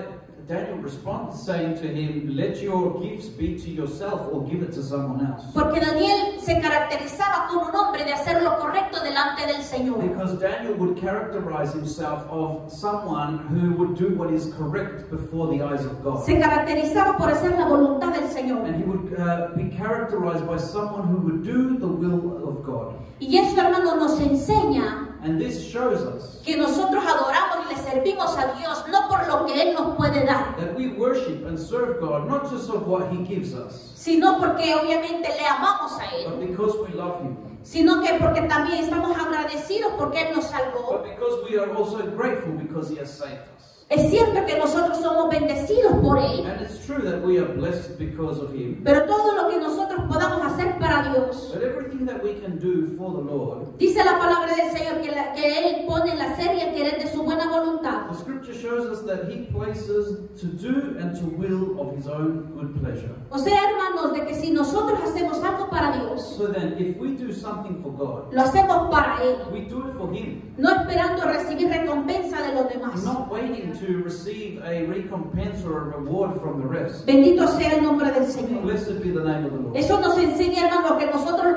Daniel responded saying to him, let your gifts be to yourself or give it to someone else. Porque Daniel se caracterizaba como un hombre de hacer lo correcto delante del Señor. Because Daniel would characterize himself of someone who would do what is correct before the eyes of God. Se caracterizaba por hacer la voluntad del Señor. And he would be characterized by someone who would do the will of God. Y eso, hermano, nos enseña And this shows us que nosotros adoramos y le servimos a Dios no por lo que Él nos puede dar, that we worship and serve God not just of what he gives us, sino porque obviamente le amamos a Él, but because we love him, sino que porque también estamos agradecidos porque Él nos salvó. but because we are also grateful because he has saved us. Es cierto que nosotros somos bendecidos por Él, And it's true that we are blessed because of him. pero todo lo que nosotros podamos hacer para Dios, But everything that we can do for the Lord, dice la palabra del Señor que Él pone en la serie al querer de su buena voluntad. the scripture shows us that he places to do and to will of his own good pleasure. O sea, hermanos, de que si nosotros hacemos algo para Dios, So then, if we do something for God, lo hacemos para Él, we do it for him, no esperando recibir recompensa de los demás. not waiting to receive a recompense or a reward from the rest. Bendito sea el nombre del Señor. Blessed be the name of the Lord. Eso nos enseña, hermano, que nosotros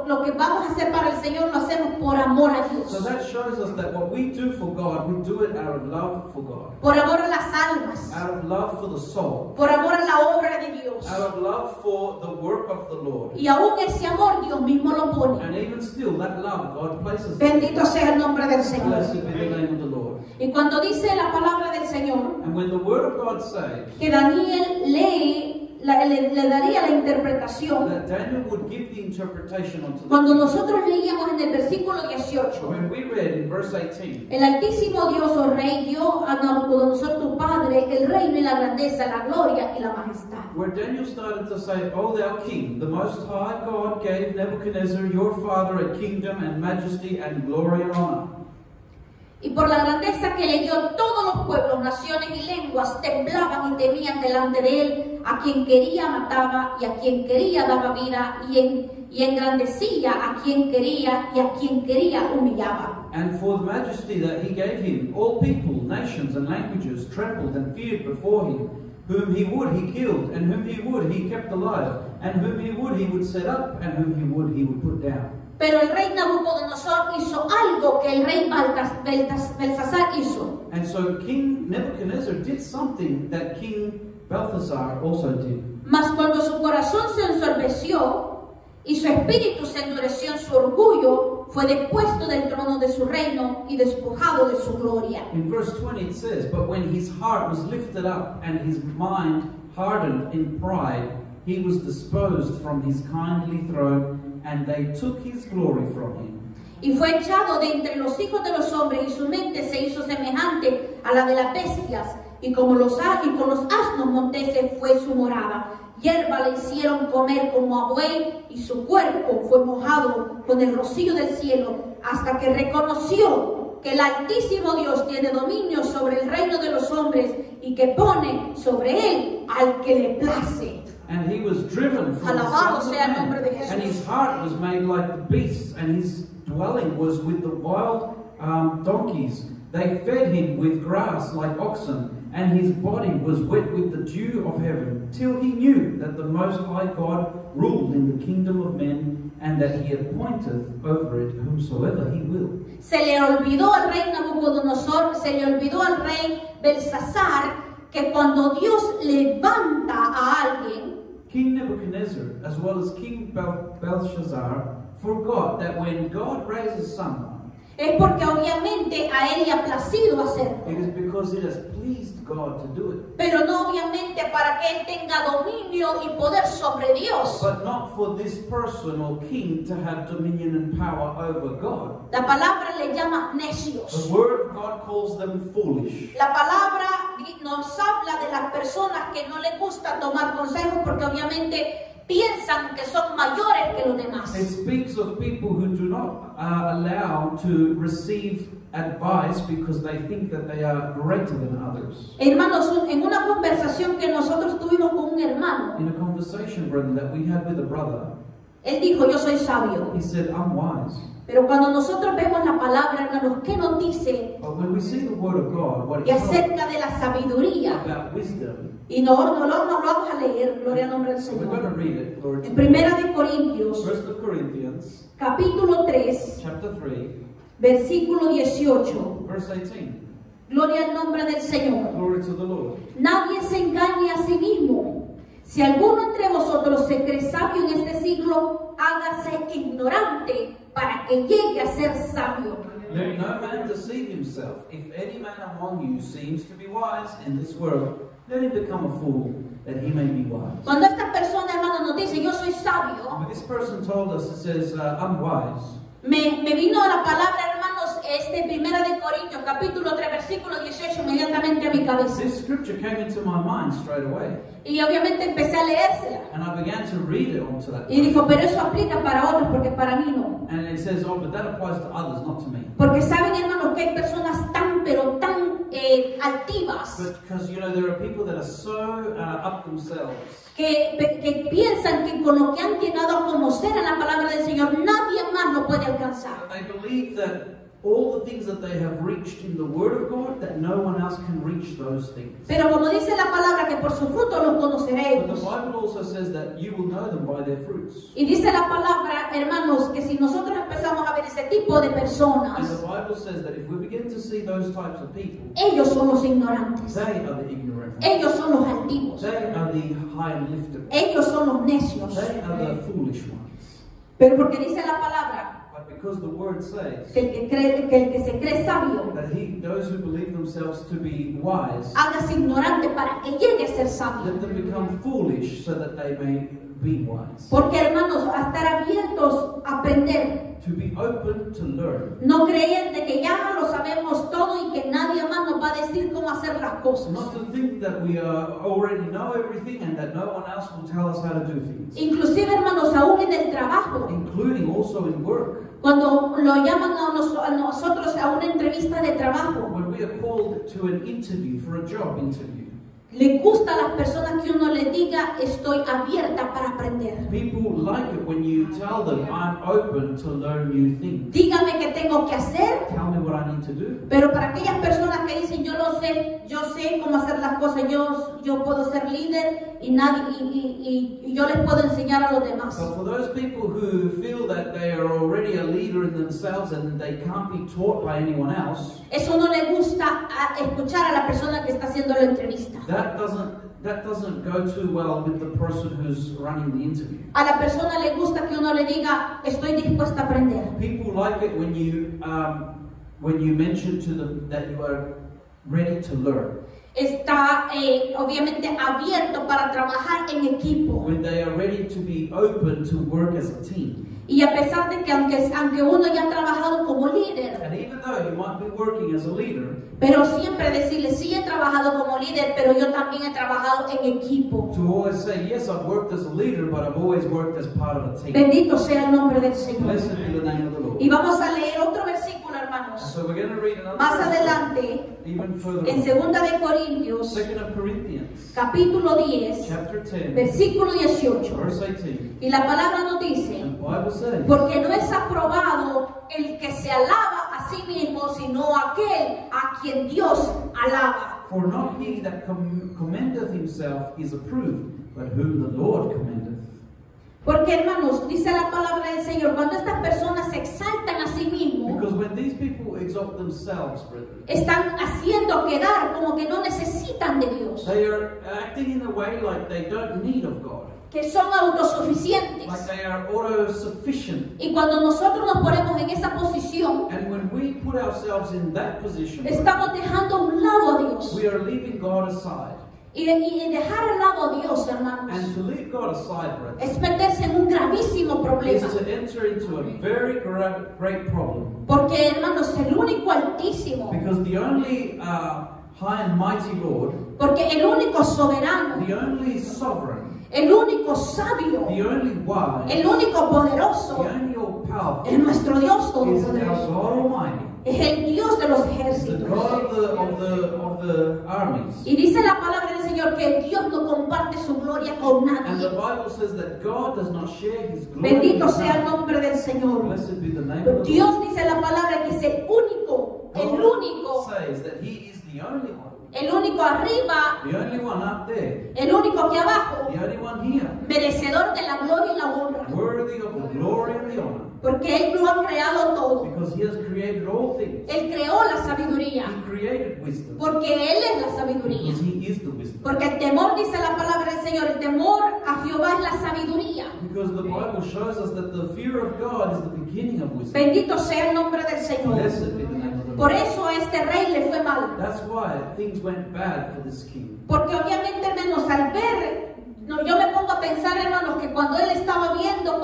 lo que vamos a hacer para el Señor lo hacemos por amor a So Dios, that shows us that what we do for God, we do it out of love for God, por amor a las almas, out of love for the soul, por amor a la obra de Dios. out of love for the work of the Lord. Y aún ese amor Dios mismo lo pone. And even still, that love God places. Bendito sea el nombre del Señor. Blessed be the name of the Lord. Y cuando dice la palabra del Señor And when the word of God says que Daniel le daría la interpretación, that Daniel would give the interpretation unto the cuando king, nosotros leíamos en el versículo 18, when we read in verse 18, el Altísimo Dios, oh Rey, dio a Nabucodonosor tu padre el reino y la grandeza, la gloria y la majestad. where Daniel started to say, O thou king, the most high God gave Nebuchadnezzar your father a kingdom and majesty and glory and honor. Y por la grandeza que le dio, todos los pueblos, naciones y lenguas temblaban y temían delante de él. A quien quería mataba y a quien quería daba vida y engrandecía a quien quería y a quien quería humillaba. And for the majesty that he gave him, all people, nations and languages trembled and feared before him. Whom he would, he killed, and whom he would, he kept alive, and whom he would set up, and whom he would put down. Pero el rey Nabucodonosor hizo algo que el rey Belsasar hizo. And so King Nebuchadnezzar did something that King Balthasar also did. Mas cuando su corazón se ensorbeció y su espíritu se endureció en su orgullo, fue depuesto del trono de su reino y despojado de su gloria. In verse 20 it says, "But when his heart was lifted up and his mind hardened in pride, he was disposed from his kindly throne, and they took his glory from him." Y fue echado de entre los hijos de los hombres, y su mente se hizo semejante a la de las bestias, y con los asnos monteses fue su morada. Hierba le hicieron comer como a buey, y su cuerpo fue mojado con el rocío del cielo, hasta que reconoció que el Altísimo Dios tiene dominio sobre el reino de los hombres, y que pone sobre él al que le place. And he was driven from the Alabado sons of sea el nombre de men, Jesús. and his heart was made like the beasts, and his dwelling was with the wild donkeys. They fed him with grass like oxen, and his body was wet with the dew of heaven, till he knew that the Most High God ruled in the kingdom of men, and that he appointeth over it whomsoever he will. Se le olvidó al rey Nabucodonosor, se le olvidó al rey Belsasar, que cuando Dios levanta a alguien, King Nebuchadnezzar, as well as King Belshazzar, forgot that when God raises someone, es porque obviamente a él le ha placido hacerlo. it is because it has pleased God to do it. Pero no obviamente para que él tenga dominio y poder sobre Dios. But not for this person or king to have dominion and power over God. La palabra le llama The necios. word of God calls them foolish. La palabra nos habla de las personas que no les gusta tomar consejos porque obviamente piensan que son mayores que los demás. It speaks of people who do not allow to receive advice because they think that they are greater than others. Hermanos, en una conversación que nosotros tuvimos con un hermano, In a conversation, brethren, that we had with a brother, él dijo, yo soy sabio. he said, "I'm wise." Pero cuando nosotros vemos la palabra, hermanos, ¿qué nos dice But when we see the word of God, what it que tells acerca de la sabiduría? about wisdom, Y no lo vamos a leer, gloria al nombre del we're going to Señor. read it. Glory to En God. Primera de Corintios, 1 of Corinthians, capítulo 3, chapter 3, versículo 18. verse 18. Gloria al nombre del Señor. Glory to the Lord. Nadie se engañe a sí mismo. Si alguno entre vosotros se cree sabio en este siglo, hágase ignorante para que llegue a ser sabio. Let no man deceive himself. If any man among you seems to be wise in this world, let him become a fool, that he may be wise. Cuando esta persona, hermano, nos dice, yo soy sabio, When this person told us, it says, "I'm wise," me vino la palabra, hermanos, Primera de Corintios, capítulo 3, versículo 18, inmediatamente a mi cabeza. this scripture came into my mind straight away. Y obviamente empecé a leérsela. And I began to read it onto that. Y dijo, pero eso aplica para otros, porque para mí no. And it says, "Oh, but that applies to others, not to me." Porque saben, hermanos, que hay personas pero tan altivas, Because, there are people that are so up themselves. que piensan que con lo que han llegado a conocer en la palabra del Señor, nadie más lo puede alcanzar. They believe that all the things that they have reached in the Word of God, that no one else can reach those things. Pero como dice la palabra, que por su fruto los But the conoceréis. Bible also says that you will know them by their fruits. Y dice la palabra, hermanos, que si nosotros empezamos a ver ese tipo de And the personas, Bible says that if we begin to see those types of people, ellos son los ignorantes. they are the ignorant ones. Ellos son los altivos. They are the high and lifted ones. Ellos son los necios. They are the foolish ones. Pero porque dice la palabra But because the Word says que el que se cree sabio, that those who believe themselves to be wise, hágase ignorante para que llegue a ser sabio. let them become foolish so that they may be wise. Porque, hermanos, a estar abiertos a aprender, To be open to learn. no creer de que ya lo sabemos todo y que nadie más nos va a decir cómo hacer las cosas. Not to think that we already know everything and that no one else will tell us how to do things. Inclusive, hermanos, aún en el trabajo, Including also in work. cuando lo llaman a nosotros a una entrevista de trabajo, When we are called to an interview, for a job interview, le gusta a las personas que uno les diga, estoy abierta para aprender. people like it when you tell them, "I'm open to learn new things. Dígame qué tengo que hacer. Tell me what I need to do." Pero para aquellas personas que dicen, yo sé cómo hacer las cosas, yo puedo ser líder y yo les puedo enseñar a los demás. But for those people who feel that they are already a leader in themselves and they can't be taught by anyone else, Eso no le gusta escuchar a la persona que está haciendo la entrevista. that doesn't that doesn't go too well with the person who's running the interview. A la persona le gusta que uno le diga, estoy dispuesta a aprender. People like it when you mention to them that you are ready to learn. Está obviamente abierto para trabajar en equipo. When they are ready to be open to work as a team. Y a pesar de que aunque uno ya ha trabajado como líder, And even though you might be working as a leader, pero siempre decirle, sí he trabajado como líder, pero yo también he trabajado en equipo. to always say, yes, I've worked as a leader, but I've always worked as part of a team. Bendito sea el nombre del Señor. Blessed be the name of the Lord. Y vamos a leer otro versículo, hermanos. So we're going to read another Más verse, adelante, even further en on. 2 de Corintios, 2 of Corinthians, capítulo 10, chapter 10, versículo 18. verse 18. Y la palabra nos dice, The Bible says, porque no es aprobado el que se alaba a sí mismo, sino aquel a quien Dios alaba. for not he that commendeth himself is approved, but whom the Lord commendeth. Porque, hermanos, dice la palabra del Señor, cuando estas personas se exaltan a sí mismos, Because when these people exalt themselves, brethren, están haciendo quedar como que no necesitan de Dios, they are acting in a way like they don't need of God, que son autosuficientes. like they are auto-sufficient. Y cuando nosotros nos ponemos en esa posición, And when we put ourselves in that position, estamos dejando a un lado a Dios. we are leaving God aside. Y dejar al lado a Dios, hermanos, And to leave God aside, brethren, es meterse en un gravísimo is problema. to enter into a very great problem. Porque, hermanos, el único altísimo, Because the only high and mighty Lord, porque el único soberano, the only sovereign, el único sabio, the only wise, el único the poderoso, only all-powerful, es nuestro Dios is our todopoderoso. God Almighty, Es el Dios de los the ejércitos. God of the armies. Y dice la palabra del Señor que Dios no comparte su gloria con And the nadie. Bible says that God does not share His glory Bendito with sea el man. nombre del Señor. Blessed be the name of the Dios Lord. dice la palabra que es el único, God says that He is the only one, el único arriba, the only one up there, el único aquí abajo, the only one here, merecedor de la gloria y la honra. worthy of the glory and the honor, Porque Él lo ha creado todo. because He has created all things. Él creó la sabiduría. He created wisdom, Porque Él es la sabiduría. because He is the wisdom. Porque el temor, dice la palabra del Señor, el temor a Jehová es la sabiduría. Because the Bible shows us that the fear of God is the beginning of wisdom. Bendito sea el nombre del Señor. Blessed be the name of the Por Lord. eso a este rey le fue mal. That's why things went bad for this king. Porque obviamente, hermanos, al ver, yo me pongo a pensar, hermanos, que cuando él estaba viendo,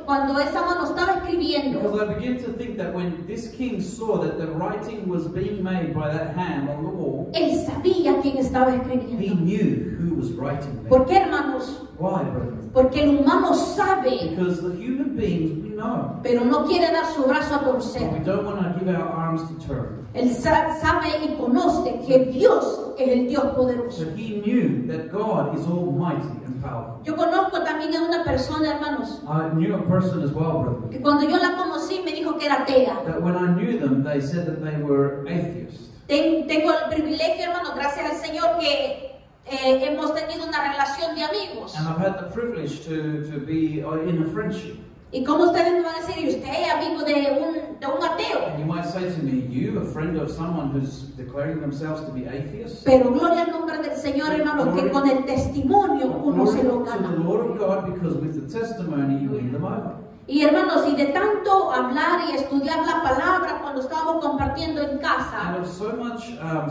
cuando esa mano estaba escribiendo, Because I begin to think that when this king saw that the writing was being made by that hand on the wall, él sabía quién estaba he escribiendo. knew who was writing there. ¿Por qué, hermanos? Why, brethren? Porque el humano sabe, Because the human beings, we know, pero no quiere dar su brazo a but we torcer. don't want to give our arms to turn. Él sabe y conoce que Dios es el Dios poderoso. So he knew that God is almighty and powerful. Yo conozco también a una persona, hermanos, I knew a person as well, brethren, que cuando yo la conocí me dijo que era atea. that when I knew them, they said that they were atheists. Tengo el privilegio, hermanos, gracias al Señor, que hemos tenido una relación de amigos. And I've had the privilege to be in a friendship. Y como ustedes me van a decir, ¿y usted es amigo de un ateo? And you might say to me, you, a friend of someone who's declaring themselves to be atheists? Pero gloria al nombre del Señor, hermanos, que con el testimonio uno se lo Glory to the gana. Lord of God, because with the testimony you win them over. Y hermanos, y de tanto hablar y estudiar la palabra cuando estábamos compartiendo en And casa, of so much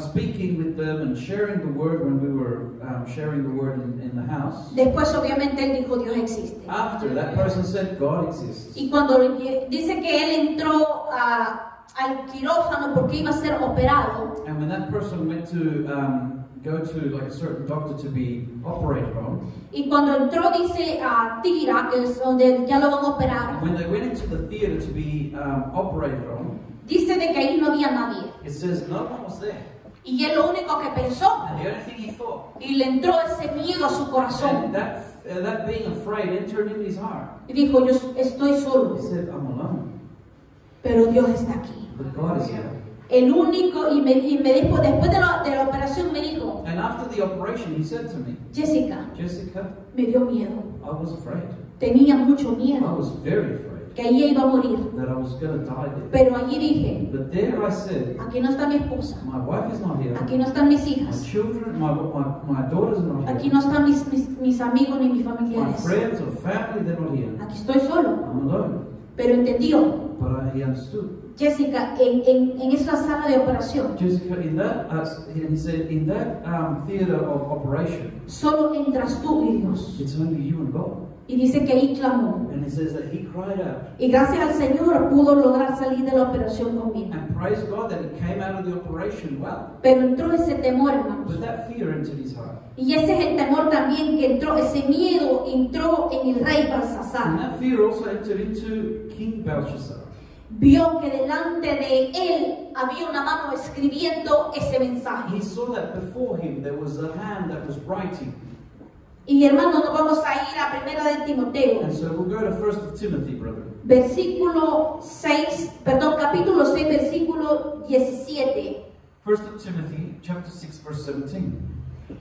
speaking with them and sharing the word when we were sharing the word in the house, después obviamente él dijo, Dios existe. after that person said God exists. Y cuando dice que él entró al quirófano porque iba a ser operado, And when that person went to go to like a certain doctor to be operated on, y cuando entró dice a Tira, que es donde ya lo van a operar, when they went into the theater to be operated on, dice de que ahí no había nadie. it says no one was there. Y él lo único que pensó, And the only thing he thought, y le entró ese miedo a su corazón, and that being afraid entered into his heart. y dijo, yo estoy solo, He said, I'm alone, pero Dios está aquí. but God is here. El único, y me dijo, después de la operación me dijo, And after the operation, he said to me, Jessica, Jessica, me dio miedo, I was afraid. tenía mucho I miedo, was very afraid. que allí iba a morir. that I was going to die there. Pero allí dije, But there I said, aquí no está mi esposa, my wife is not here, aquí no están mis my hijas, children, my daughters are not aquí here, no están mis amigos ni mis my familiares. friends or family, they're not here. Aquí estoy solo. I'm alone. Pero entendió, But he understood. Jessica, en esa sala de operación, Jessica, in that, he said, in that theater of operation, solo entras tú y Dios. it's only you and God. Y dice que ahí clamó. And he says that he cried out. Y gracias al Señor pudo lograr salir de la operación conmigo. And praise God that he came out of the operation well. Pero entró ese temor, hermanos. But that fear entered his heart. Y ese es el temor también que entró, ese miedo entró en el rey And Belsasar. that fear also entered into King Belshazzar. Vio que delante de él había una mano escribiendo ese mensaje. He saw that before him there was a hand that was writing. Y hermanos, nos vamos a ir a Primera de Timoteo, And so we'll go to 1 Timothy, brother. capítulo 6, versículo 17. 1 Timothy chapter 6 verse 17.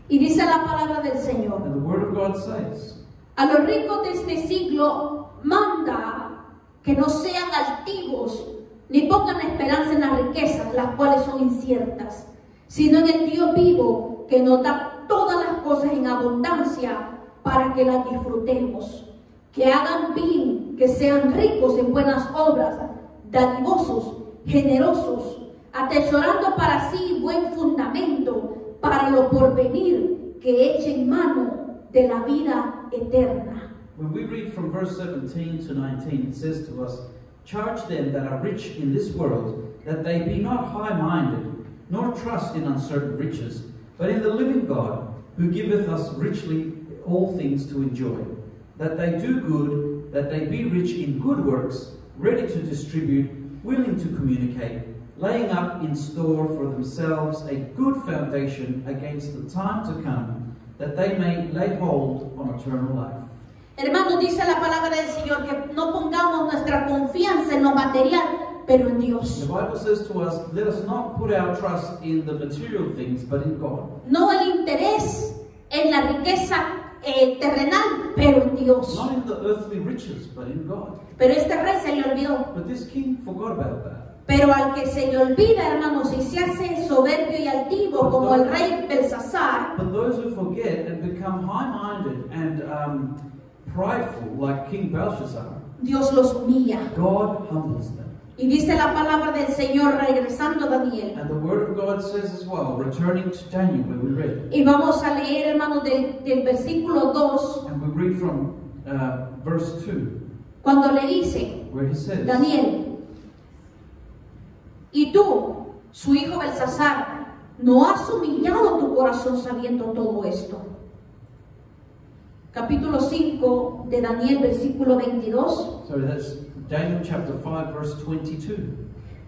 Y dice la palabra del Señor: And the word of God says, a los ricos de este siglo manda que no sean altivos, ni pongan esperanza en las riquezas, las cuales son inciertas, sino en el Dios vivo, que nos da todas las cosas en abundancia para que las disfrutemos. Que hagan bien, que sean ricos en buenas obras, dadivosos, generosos, atesorando para sí buen fundamento para lo porvenir, que echen mano de la vida eterna. when we read from verse 17 to 19, it says to us, charge them that are rich in this world, that they be not high-minded, nor trust in uncertain riches, but in the living God, who giveth us richly all things to enjoy. That they do good, that they be rich in good works, ready to distribute, willing to communicate, laying up in store for themselves a good foundation against the time to come, that they may lay hold on eternal life. Hermanos, dice la palabra del Señor que no pongamos nuestra confianza en lo material, pero en Dios. The Bible says to us, let us not put our trust in the material things, but in God. No el interés en la riqueza terrenal, pero en Dios. Not in the earthly riches, but in God. Pero este rey se le olvidó. But this king forgot about that. Pero al que se le olvida, hermanos, y se hace soberbio y altivo como el rey Belsasar, But those who forget and become high-minded and prideful, like King Belshazzar, Dios los humilla. God humbles them. Y dice la palabra del Señor, regresando a Daniel. And the word of God says as well, returning to Daniel, where we read. Y vamos a leer, hermanos, del versículo 2, And we read from verse 2, cuando le dice, where he says, Daniel, y tú, su hijo Belsasar, ¿no has humillado tu corazón sabiendo todo esto? Capítulo 5 de Daniel, versículo 22. so that's Daniel chapter 5, verse 22.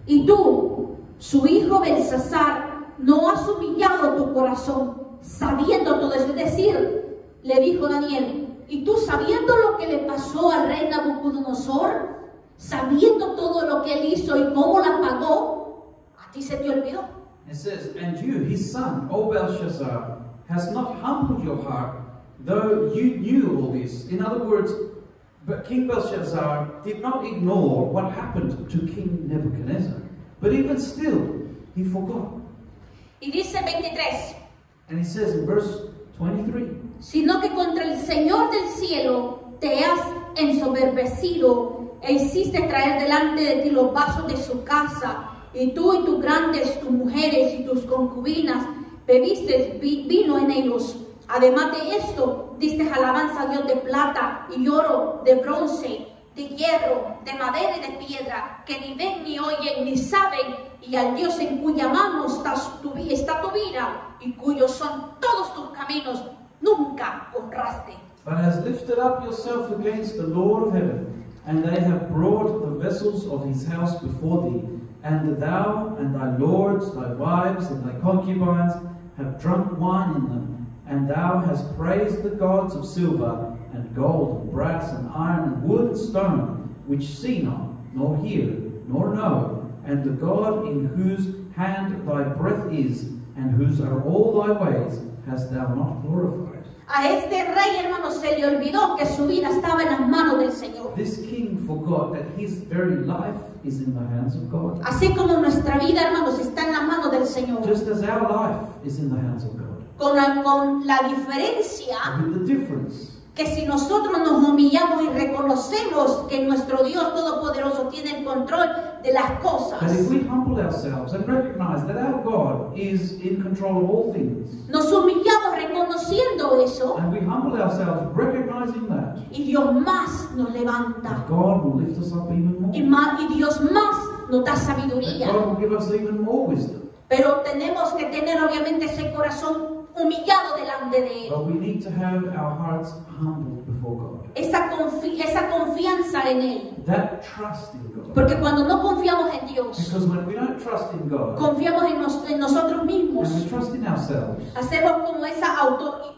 Y tú, su hijo Belsasar, ¿no has humillado tu corazón sabiendo todo eso? Es decir, le dijo Daniel, ¿y tú sabiendo lo que le pasó al rey Nabucodonosor? Sabiendo todo lo que él hizo y cómo la pagó, ¿a ti se te olvidó? It says, and you, his son, O Belshazzar, has not humbled your heart, though you knew all this. In other words, but King Belshazzar did not ignore what happened to King Nebuchadnezzar. But even still, he forgot. Y dice 23, And he says in verse 23, sino que contra el Señor del cielo te has ensoberbecido e hiciste traer delante de ti los vasos de su casa, y tú y tus grandes, tus mujeres y tus concubinas bebiste vino en ellos. Además de esto, diste alabanza a Dios de plata y oro, de bronce, de hierro, de madera y de piedra, que ni ven ni oyen ni saben, y al Dios en cuya mano está tu vida y cuyos son todos tus caminos, nunca honraste. but has lifted up yourself against the Lord of heaven, and they have brought the vessels of his house before thee, and thou and thy lords, thy wives and thy concubines have drunk wine in them, and thou hast praised the gods of silver and gold and brass and iron and wood and stone, which see not, nor hear, nor know, and the God in whose hand thy breath is, and whose are all thy ways, hast thou not glorified. A este rey, hermanos, se le olvidó que su vida estaba en las manos del Señor. This king forgot that his very life is in the hands of God. Así como nuestra vida, hermanos, está en las manos del Señor. Just as our life is in the hands of God. Con la diferencia With the difference que si nosotros nos humillamos y reconocemos que nuestro Dios Todopoderoso tiene el control de las cosas, that if we humble ourselves and recognize that our God is in control of all things, nos humillamos reconociendo eso, and we humble ourselves recognizing that, y Dios más nos levanta, God will lift us up even more. y Dios más nos da That sabiduría. God will give us even more wisdom. Pero tenemos que tener obviamente ese corazón humillado delante de Él. But we need to have our hearts humbled before God. Esa confianza en Él. That trust in God. Porque cuando no confiamos en Dios, Because when we don't trust in God, confiamos en nosotros mismos. and we trust in ourselves, Hacemos como esa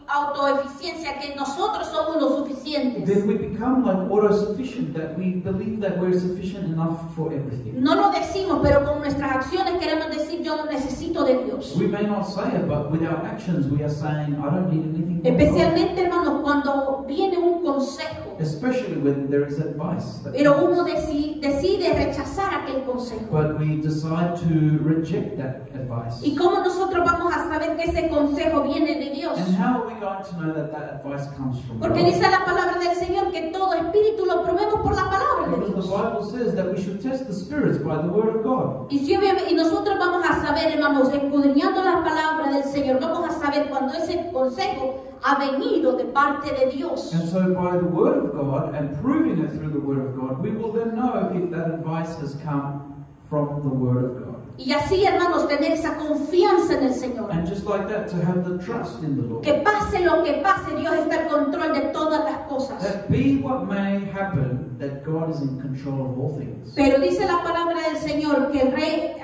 autoeficiencia que nosotros somos los suficientes. then we become like autosufficient, that we believe that we're sufficient enough for everything. No lo decimos, pero con nuestras acciones queremos decir yo no necesito de Dios. We may not say it, but with our actions we are saying, I don't need anything from God. Especialmente, hermanos, cuando viene un consejo, Especially when there is advice. That pero comes. uno decide rechazar aquel consejo. But we decide to reject that advice. ¿Y cómo nosotros vamos a saber que ese consejo viene de Dios? And how are we going to know that that advice comes from Porque God? dice la palabra del Señor que todo espíritu lo probemos por la palabra de Because Dios. the Bible says that we should test the spirits by the word of God. Y nosotros vamos a saber, hermanos, escudriñando las palabras del Señor, vamos a saber cuando ese consejo ha venido de parte de Dios. And so by the word of God and proving it through the word of God, we will then know if that advice has come from the word of God. Y así, hermanos, tener esa confianza en el Señor. And just like that, to have the trust in the Lord. Que pase lo que pase, Dios está al control de todas las cosas. That be what may happen, that God is in control of all things. Pero dice la palabra del Señor que el rey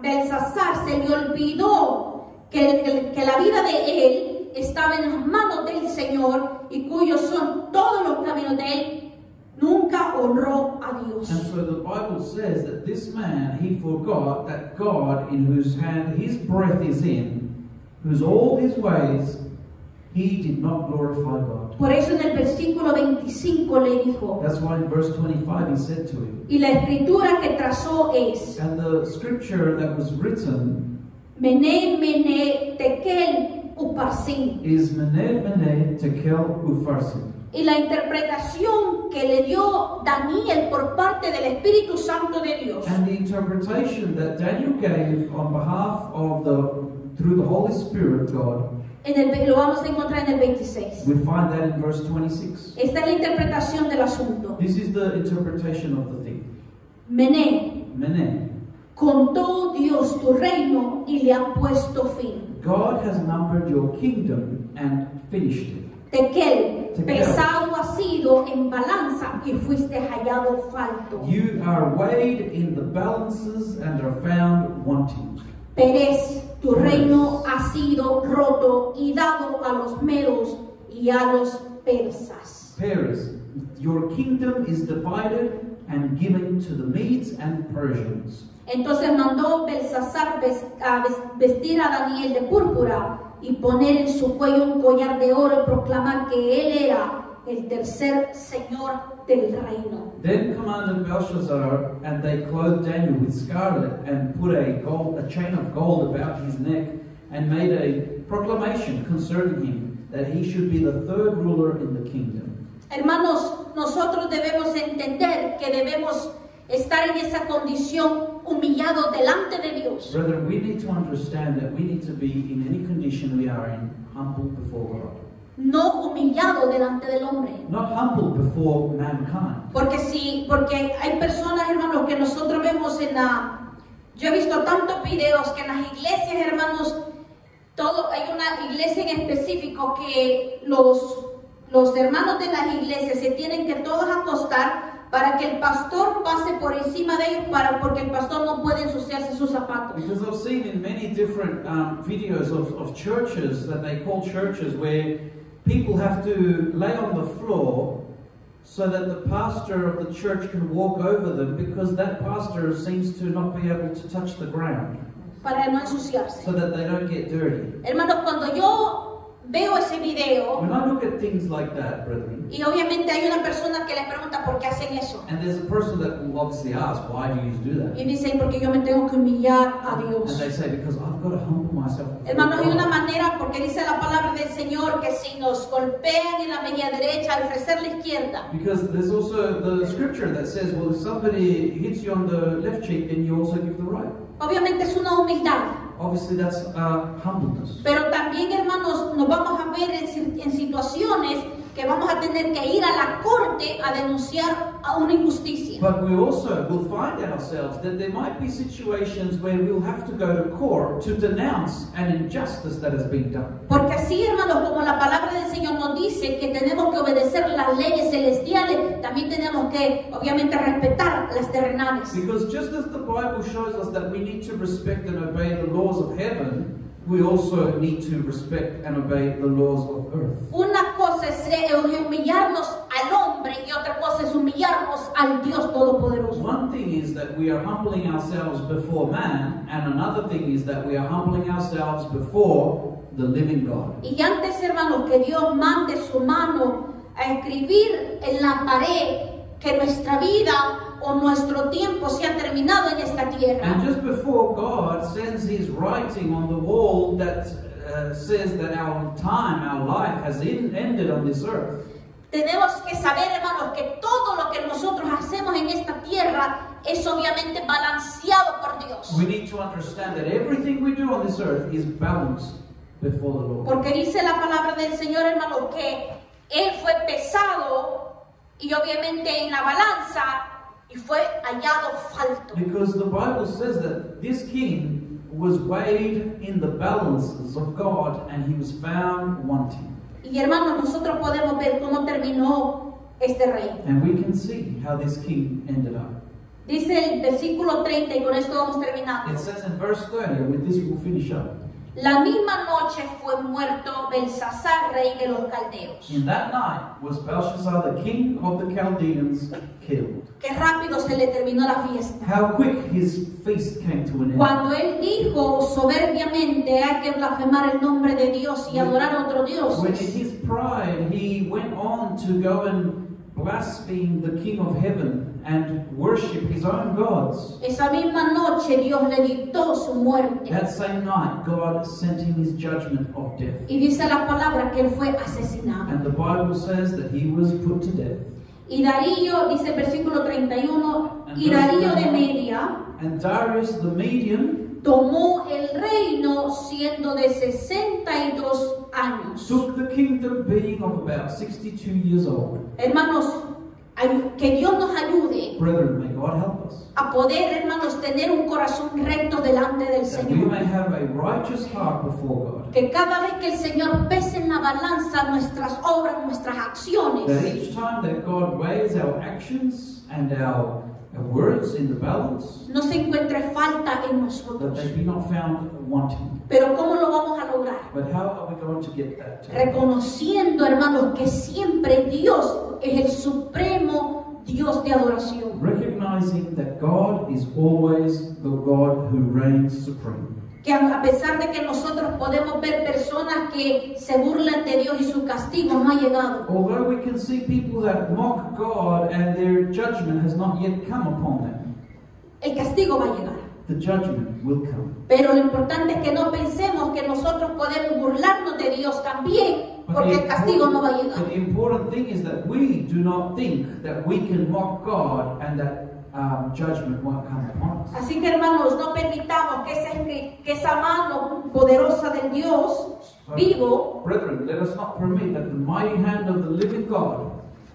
Belsasar se le olvidó que la vida de él estaba en las manos del Señor y cuyos son todos los caminos de él. Nunca honró a Dios. And so the Bible says that this man, he forgot that God, in whose hand his breath is in, whose all his ways, he did not glorify God. Por eso en el versículo 25 le dijo, That's why in verse 25 he said to him, y la escritura que trazó es, and the scripture that was written Mene, Mene, Tekel, Uparsin. is Mene, Mene, Tekel, Upharsin. Y la interpretación que le dio Daniel por parte del Espíritu Santo de Dios. And the interpretation that Daniel gave on behalf of through the Holy Spirit of God, Lo vamos a encontrar en el 26. we find that in verse 26. Esta es la interpretación del asunto. This is the interpretation of the thing. Mene, Mene. contó Dios tu reino y le ha puesto fin. God has numbered your kingdom and finished it. Tekel, Tekel. pesado has sido en balanza y fuiste hallado falto. You are weighed in the balances and are found wanting. Perez, tu reino ha sido roto y dado a los medos y a los persas. Paris, your kingdom is divided and given to the Medes and Persians. Entonces mandó Belsasar vestir a Daniel de púrpura y poner en su cuello un collar de oro y proclamar que él era el tercer señor del reino. Then commanded Belshazzar, and they clothed Daniel with scarlet and put a chain of gold about his neck and made a proclamation concerning him that he should be the third ruler in the kingdom. Hermanos, nosotros debemos entender que debemos estar en esa condición humillados delante de Dios. Brethren, we need to understand that we need to be in any condition we are in, humble before God. No humillado delante del hombre. Not humble before mankind. Porque hay personas, hermanos, que nosotros vemos yo he visto tantos videos que en las iglesias, hermanos, hay una iglesia en específico que los hermanos de las iglesias se tienen que todos acostar para que el pastor pase por encima de ellos, porque el pastor no puede ensuciarse sus zapatos. Because I've seen in many different videos of churches that they call churches where people have to lay on the floor so that the pastor of the church can walk over them, because that pastor seems to not be able to touch the ground, Para no ensuciarse. so that they don't get dirty. Hermanos, cuando yo veo ese video when I look at things like that, brethren, y obviamente hay una persona que le pregunta por qué hacen eso. and there's a person that will obviously ask, why do you do that? Y dicen, porque yo me tengo que humillar a And Dios. they say, because I've got to humble myself before Hermanos, hay una God. manera, porque dice la palabra del Señor, que si nos golpean en la mejilla derecha, al ofrecer la izquierda. Because there's also the scripture that says, well, if somebody hits you on the left cheek, then you also give the right. Obviamente es una humildad. Obviously, that's humbleness. Pero también, hermanos, nos vamos a ver en situaciones que vamos a tener que ir a la corte a denunciar a una injusticia. But we also will find ourselves that there might be situations where we'll have to go to court to denounce an injustice that has been done. Porque así, hermanos, como la palabra del Señor nos dice que tenemos que obedecer las leyes celestiales, también tenemos que, obviamente, respetar las terrenales. Because just as the Bible shows us that we need to respect and obey the laws of heaven, we also need to respect and obey the laws of earth. Una cosa es humillarnos al hombre y otra cosa es humillarnos al Dios Todopoderoso. One thing is that we are humbling ourselves before man, and another thing is that we are humbling ourselves before the living God. Y antes, hermanos, que Dios mande su mano a escribir en la pared que nuestra vida o nuestro tiempo se ha terminado en esta tierra. And just before God sends His writing on the wall that says that our time, our life has ended on this earth, Tenemos que saber, hermanos, que todo lo que nosotros hacemos en esta tierra es obviamente balanceado por Dios. we need to understand that everything we do on this earth is balanced before the Lord. Porque dice la palabra del Señor, hermanos, que Él fue pesado y obviamente en la balanza y fue hallado falto. Because the Bible says that this king was weighed in the balances of God and he was found wanting. Y hermanos, nosotros podemos ver cómo terminó este rey. And we can see how this king ended up. Dice el versículo 30 y con esto vamos terminando. It says in verse 30, and with this we'll finish up. La misma noche fue muerto Belsasar, rey de los caldeos. In that night was Belshazzar, the king of the Chaldeans, killed. Qué rápido se le terminó la fiesta. How quick his feast came to an end. Cuando él dijo soberbiamente hay que blasfemar el nombre de Dios y adorar a otro Dios. When in his pride he went on to go and blaspheme the King of Heaven and worship his own gods. Esa misma noche Dios le dictó su muerte. That same night, God sent him his judgment of death. Y dice la palabra que él fue asesinado. And the Bible says that he was put to death. Y Darío, dice el versículo 31, y Darío de Media And Darius the Median tomó el reino siendo de 62 años. took the kingdom being of about 62 years old. Hermanos, que Dios nos ayude Brethren, may God help us. a poder, hermanos, tener un corazón recto delante del That we Señor. may have a righteous heart before God. Que cada vez que el Señor pese en la balanza nuestras obras, nuestras That acciones, each time that God weighs our actions and our words in the balance, no se encuentre falta en that nosotros. they be not found wanting. Pero ¿cómo lo vamos a lograr? But how are we going to get that? Reconociendo, hermanos, que siempre Dios es el supremo Dios de adoración. Recognizing that God is always the God who reigns supreme. Que a pesar de que nosotros podemos ver personas que se burlan de Dios y su castigo no ha llegado. Although we can see people that mock God and their judgment has not yet come upon them, El castigo va a llegar. the judgment will come. Pero lo importante es que no pensemos que nosotros podemos burlarnos de Dios también, porque el castigo no va a But llegar. the important thing is that we do not think that we can mock God and that judgment won't come upon us. Así que, hermanos, no permitamos que esa mano poderosa del Dios vivo Brethren, let us not permit that the mighty hand of the living God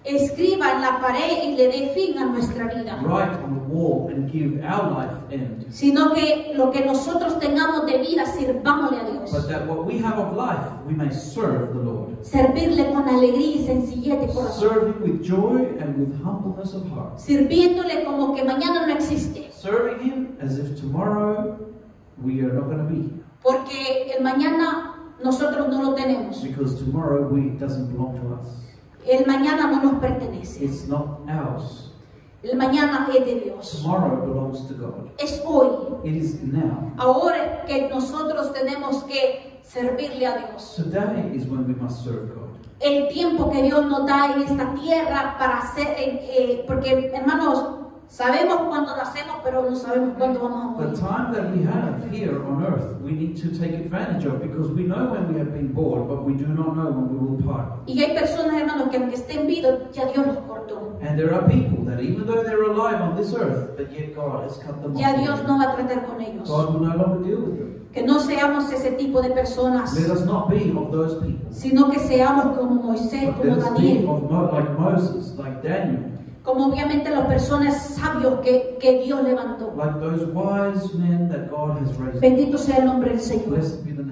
escriba en la pared y le dé fin a nuestra vida. write on the wall and give our life end. Sino que lo que nosotros tengamos de vida, sirvámosle a Dios. But that what we have of life, we may serve the Lord. Servirle con alegría y sencillez de corazón. Serve Him with joy and with humbleness of heart. Sirviéndole como que mañana no existe. Serving Him as if tomorrow we are not going to be here. Porque el mañana nosotros no lo tenemos. Because tomorrow doesn't belong to us. El mañana no nos pertenece. It's not ours. El mañana es de Dios. Tomorrow belongs to God. Es hoy. It is now. Ahora es que nosotros tenemos que servirle a Dios. Today is when we must serve God. El tiempo que Dios nos da en esta tierra para hacer, porque hermanos, sabemos cuándo nacemos, pero no sabemos cuándo vamos a The morir. time that we have here on earth, we need to take advantage of, because we know when we have been born, but we do not know when we will part. Y hay personas, hermanos, que aunque estén vivos, ya Dios los cortó. And there are people that even though they're alive on this earth, but yet God has cut them Ya off. Dios no va a tratar con ellos. God will no longer deal with them. Que no seamos ese tipo de personas, Let us not be of those people. sino que seamos como Moisés, But como let us be Daniel, of like Moses, like Daniel, como obviamente las personas sabios que Dios levantó. like those wise men that God has raised. Bendito sea el nombre del Señor. Blessed be the